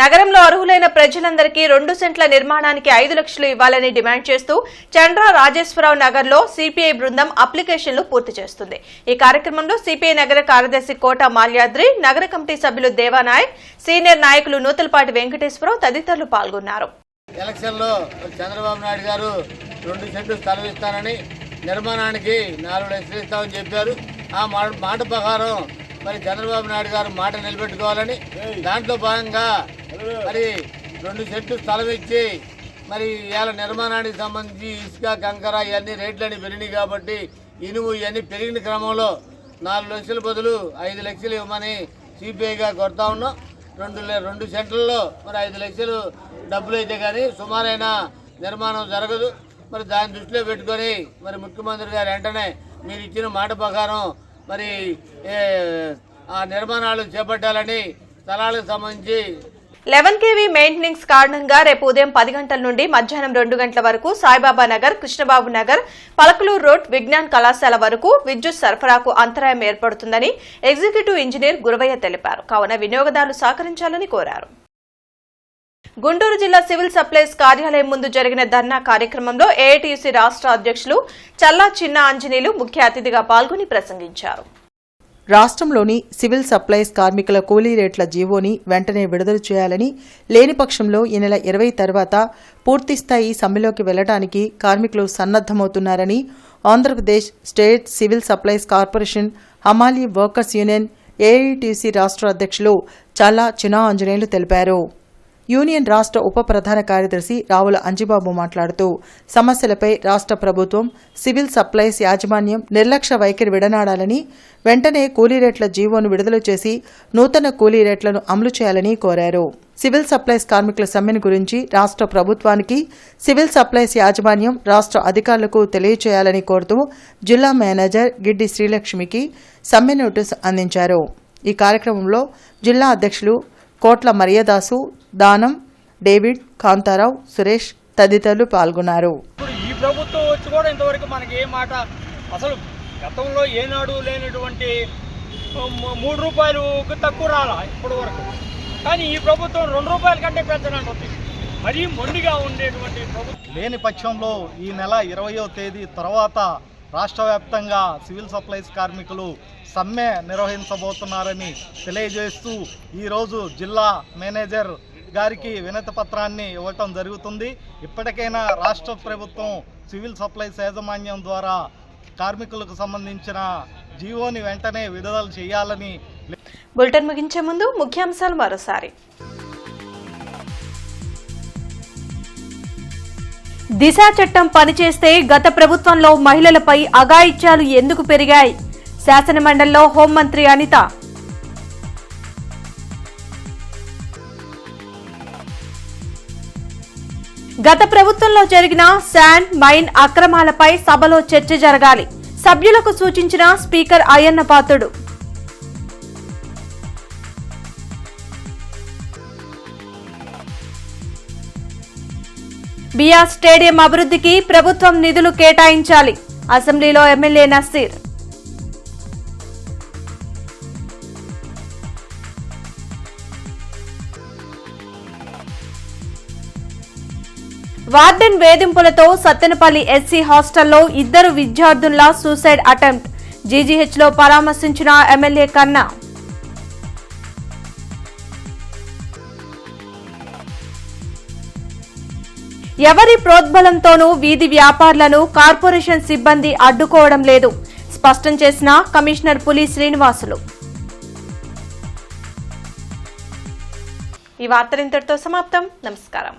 నగరంలో అర్హులైన ప్రజలందరికీ 2 సెంట్ల నిర్మాణానికి 5 లక్షలు ఇవ్వాలని డిమాండ్ చేస్తూ చంద్ర రాజేశ్వరరావు నగర్లో సిపిఐ బృందం అప్లికేషన్లు పూర్తి చేస్తుంది. ఈ కార్యక్రమంలో సిపిఐ నగర కార్యదర్శి కోట మాల్యాద్రి, నగర కమిటీ సభ్యులు దేవానాయక్, సీనియర్ నాయకులు నూతలపాటి వెంకటేశ్వరరావు తదితరులు పాల్గొన్నారు. ఎలక్షన్లో చంద్రబాబు నాయుడు గారు 2 సెంట్లు స్థలం ఇస్తానని, నిర్మాణానికి 4 లక్షలు ఇస్తామని చెప్పారు. ఆ మాట ప్రకారం మరి చంద్రబాబు నాయుడు గారు మాట నిలబెట్టుకోవాలని, దాంట్లో భాగంగా మరి 2 సెంట్లు స్థలం ఇచ్చి మరి ఇవాళ నిర్మాణానికి సంబంధించి ఇసుక కంకర ఇవన్నీ రేట్లన్నీ పెరిగినాయి కాబట్టి ఇనుము ఇవన్నీ పెరిగిన క్రమంలో 4 లక్షల బదులు 5 లక్షలు ఇవ్వమని సిపిఐగా కొడతా ఉన్నాం. 2 సెంటర్లలో మరి 5 లక్షలు డబ్బులు అయితే కానీ సుమారైన నిర్మాణం జరగదు. మరి దాన్ని దృష్టిలో పెట్టుకొని మరి ముఖ్యమంత్రి గారు వెంటనే మీరు ఇచ్చిన మాట ప్రకారం మరి ఆ నిర్మాణాలు చేపట్టాలని స్థలాలకు సంబంధించి 11 kV మెయింటెనెన్స్ కారణంగా రేపు ఉదయం 10 గంటల నుండి మధ్యాహ్నం 2 గంటల వరకు సాయిబాబా నగర్, కృష్ణబాబు నగర్, పలకలూరు రోడ్, విజ్ఞాన్ కళాశాల వరకు విద్యుత్ సరఫరాకు అంతరాయం ఏర్పడుతుందని ఎగ్జిక్యూటివ్ ఇంజనీర్ గురవయ్య తెలిపారు. కావున వినియోగదారులు సహకరించాలని కోరారు. గుంటూరు జిల్లా సివిల్ సప్లైస్ కార్యాలయం ముందు జరిగిన ధర్నా కార్యక్రమంలో ఏఐటీయూసీ రాష్ట్ర అధ్యక్షులు చల్లా చిన్న ఆంజనేయులు ముఖ్య అతిథిగా పాల్గొని ప్రసంగించారు. రాష్ట్రంలోని సివిల్ సప్లైస్ కార్మికుల కూలీ రేట్ల జీవోని వెంటనే విడుదల చేయాలని, లేని పక్షంలో ఈ నెల 20 తర్వాత పూర్తిస్థాయి సమ్మెలోకి వెళ్లడానికి కార్మికులు సన్నద్దమవుతున్నారని Andhra Pradesh state civil supplies corporation hamali workers union AITUC రాష్ట్ర అధ్యక్షులు చల్లా చిన్న ఆంజనేయులు తెలిపారు. యూనియన్ రాష్ట్ర ఉప ప్రధాన కార్యదర్శి రావుల అంజిబాబు మాట్లాడుతూ సమస్యలపై రాష్ట్ర ప్రభుత్వం, సివిల్ సప్లైస్ యాజమాన్యం నిర్లక్ష్య వైఖరి విడనాడాలని, వెంటనే కూలీ రేట్ల జీవోను విడుదల చేసి నూతన కూలీ రేట్లను అమలు చేయాలని కోరారు. సివిల్ సప్లైస్ కార్మికుల సమ్మెను గురించి రాష్ట్ర ప్రభుత్వానికి, సివిల్ సప్లైస్ యాజమాన్యం రాష్ట్ర అధికారులకు తెలియచేయాలని కోరుతూ జిల్లా మేనేజర్ గిడ్డి శ్రీలక్ష్మికి సమ్మె నోటీసు అందించారు. ఈ కార్యక్రమంలో జిల్లా అధ్యక్షులు కోట్ల మరియదాసు, దానం, డేవిడ్, కాంతారావు, సురేష్ తదితరులు పాల్గొన్నారు. ఇప్పుడు ఈ ప్రభుత్వం వచ్చి కూడా ఇంతవరకు మనకి ఏ మాట, అసలు గతంలో ఏనాడు లేనటువంటి 3 రూపాయలకు తక్కువ రాలా ఇప్పటి వరకు. కానీ ఈ ప్రభుత్వం 2 రూపాయల కంటే పెంచడానికి మరీ మొండిగా ఉండేటువంటి ప్రభుత్వం లేని పక్షంలో ఈ నెల 20వ తేదీ తర్వాత రాష్ట్ర వ్యాప్తంగా సివిల్ సప్లైస్ కార్మికులు సమ్మె నిర్వహించబోతున్నారని తెలియజేస్తూ ఈరోజు జిల్లా మేనేజర్ గారికి వినతి పత్రాన్ని ఇవ్వటం జరుగుతుంది. ఇప్పటికైనా రాష్ట్ర ప్రభుత్వం సివిల్ సప్లైస్ యాజమాన్యం ద్వారా కార్మికులకు సంబంధించిన జీవోని వెంటనే విడుదల చేయాలని. బులెటిన్ ముగించే ముందు ముఖ్యాంశాలు మరోసారి. దిశ చట్టం పనిచేస్తే గత ప్రభుత్వంలో మహిళలపై అఘాయిత్యాలు ఎందుకు పెరిగాయి? శాసనమండలిలో హోంమంత్రి అనిత. గత ప్రభుత్వంలో జరిగిన శాండ్ మైన్ అక్రమాలపై సభలో చర్చ జరగాలి, సభ్యులకు సూచించిన speaker Ayyanna Patrudu. BR stadium అభివృద్ధికి ప్రభుత్వం నిధులు కేటాయించాలి, అసెంబ్లీలో ఎమ్మెల్యే నసీర్. వార్డెన్ వేధింపులతో సత్తెనపల్లి ఎస్సీ హాస్టల్లో 2 విద్యార్థుల సూసైడ్ అటెంప్ట్, జీజీహెచ్లో పరామర్శించిన ఎమ్మెల్యే కన్నా. ఎవరి ప్రోద్బలంతోనూ వీధి వ్యాపారులను కార్పొరేషన్ సిబ్బంది అడ్డుకోవడం లేదు, స్పష్టం చేసిన కమిషనర్ పులి శ్రీనివాసులు. ఈ వార్తలు ఇంతటితో సమాప్తం. నమస్కారం.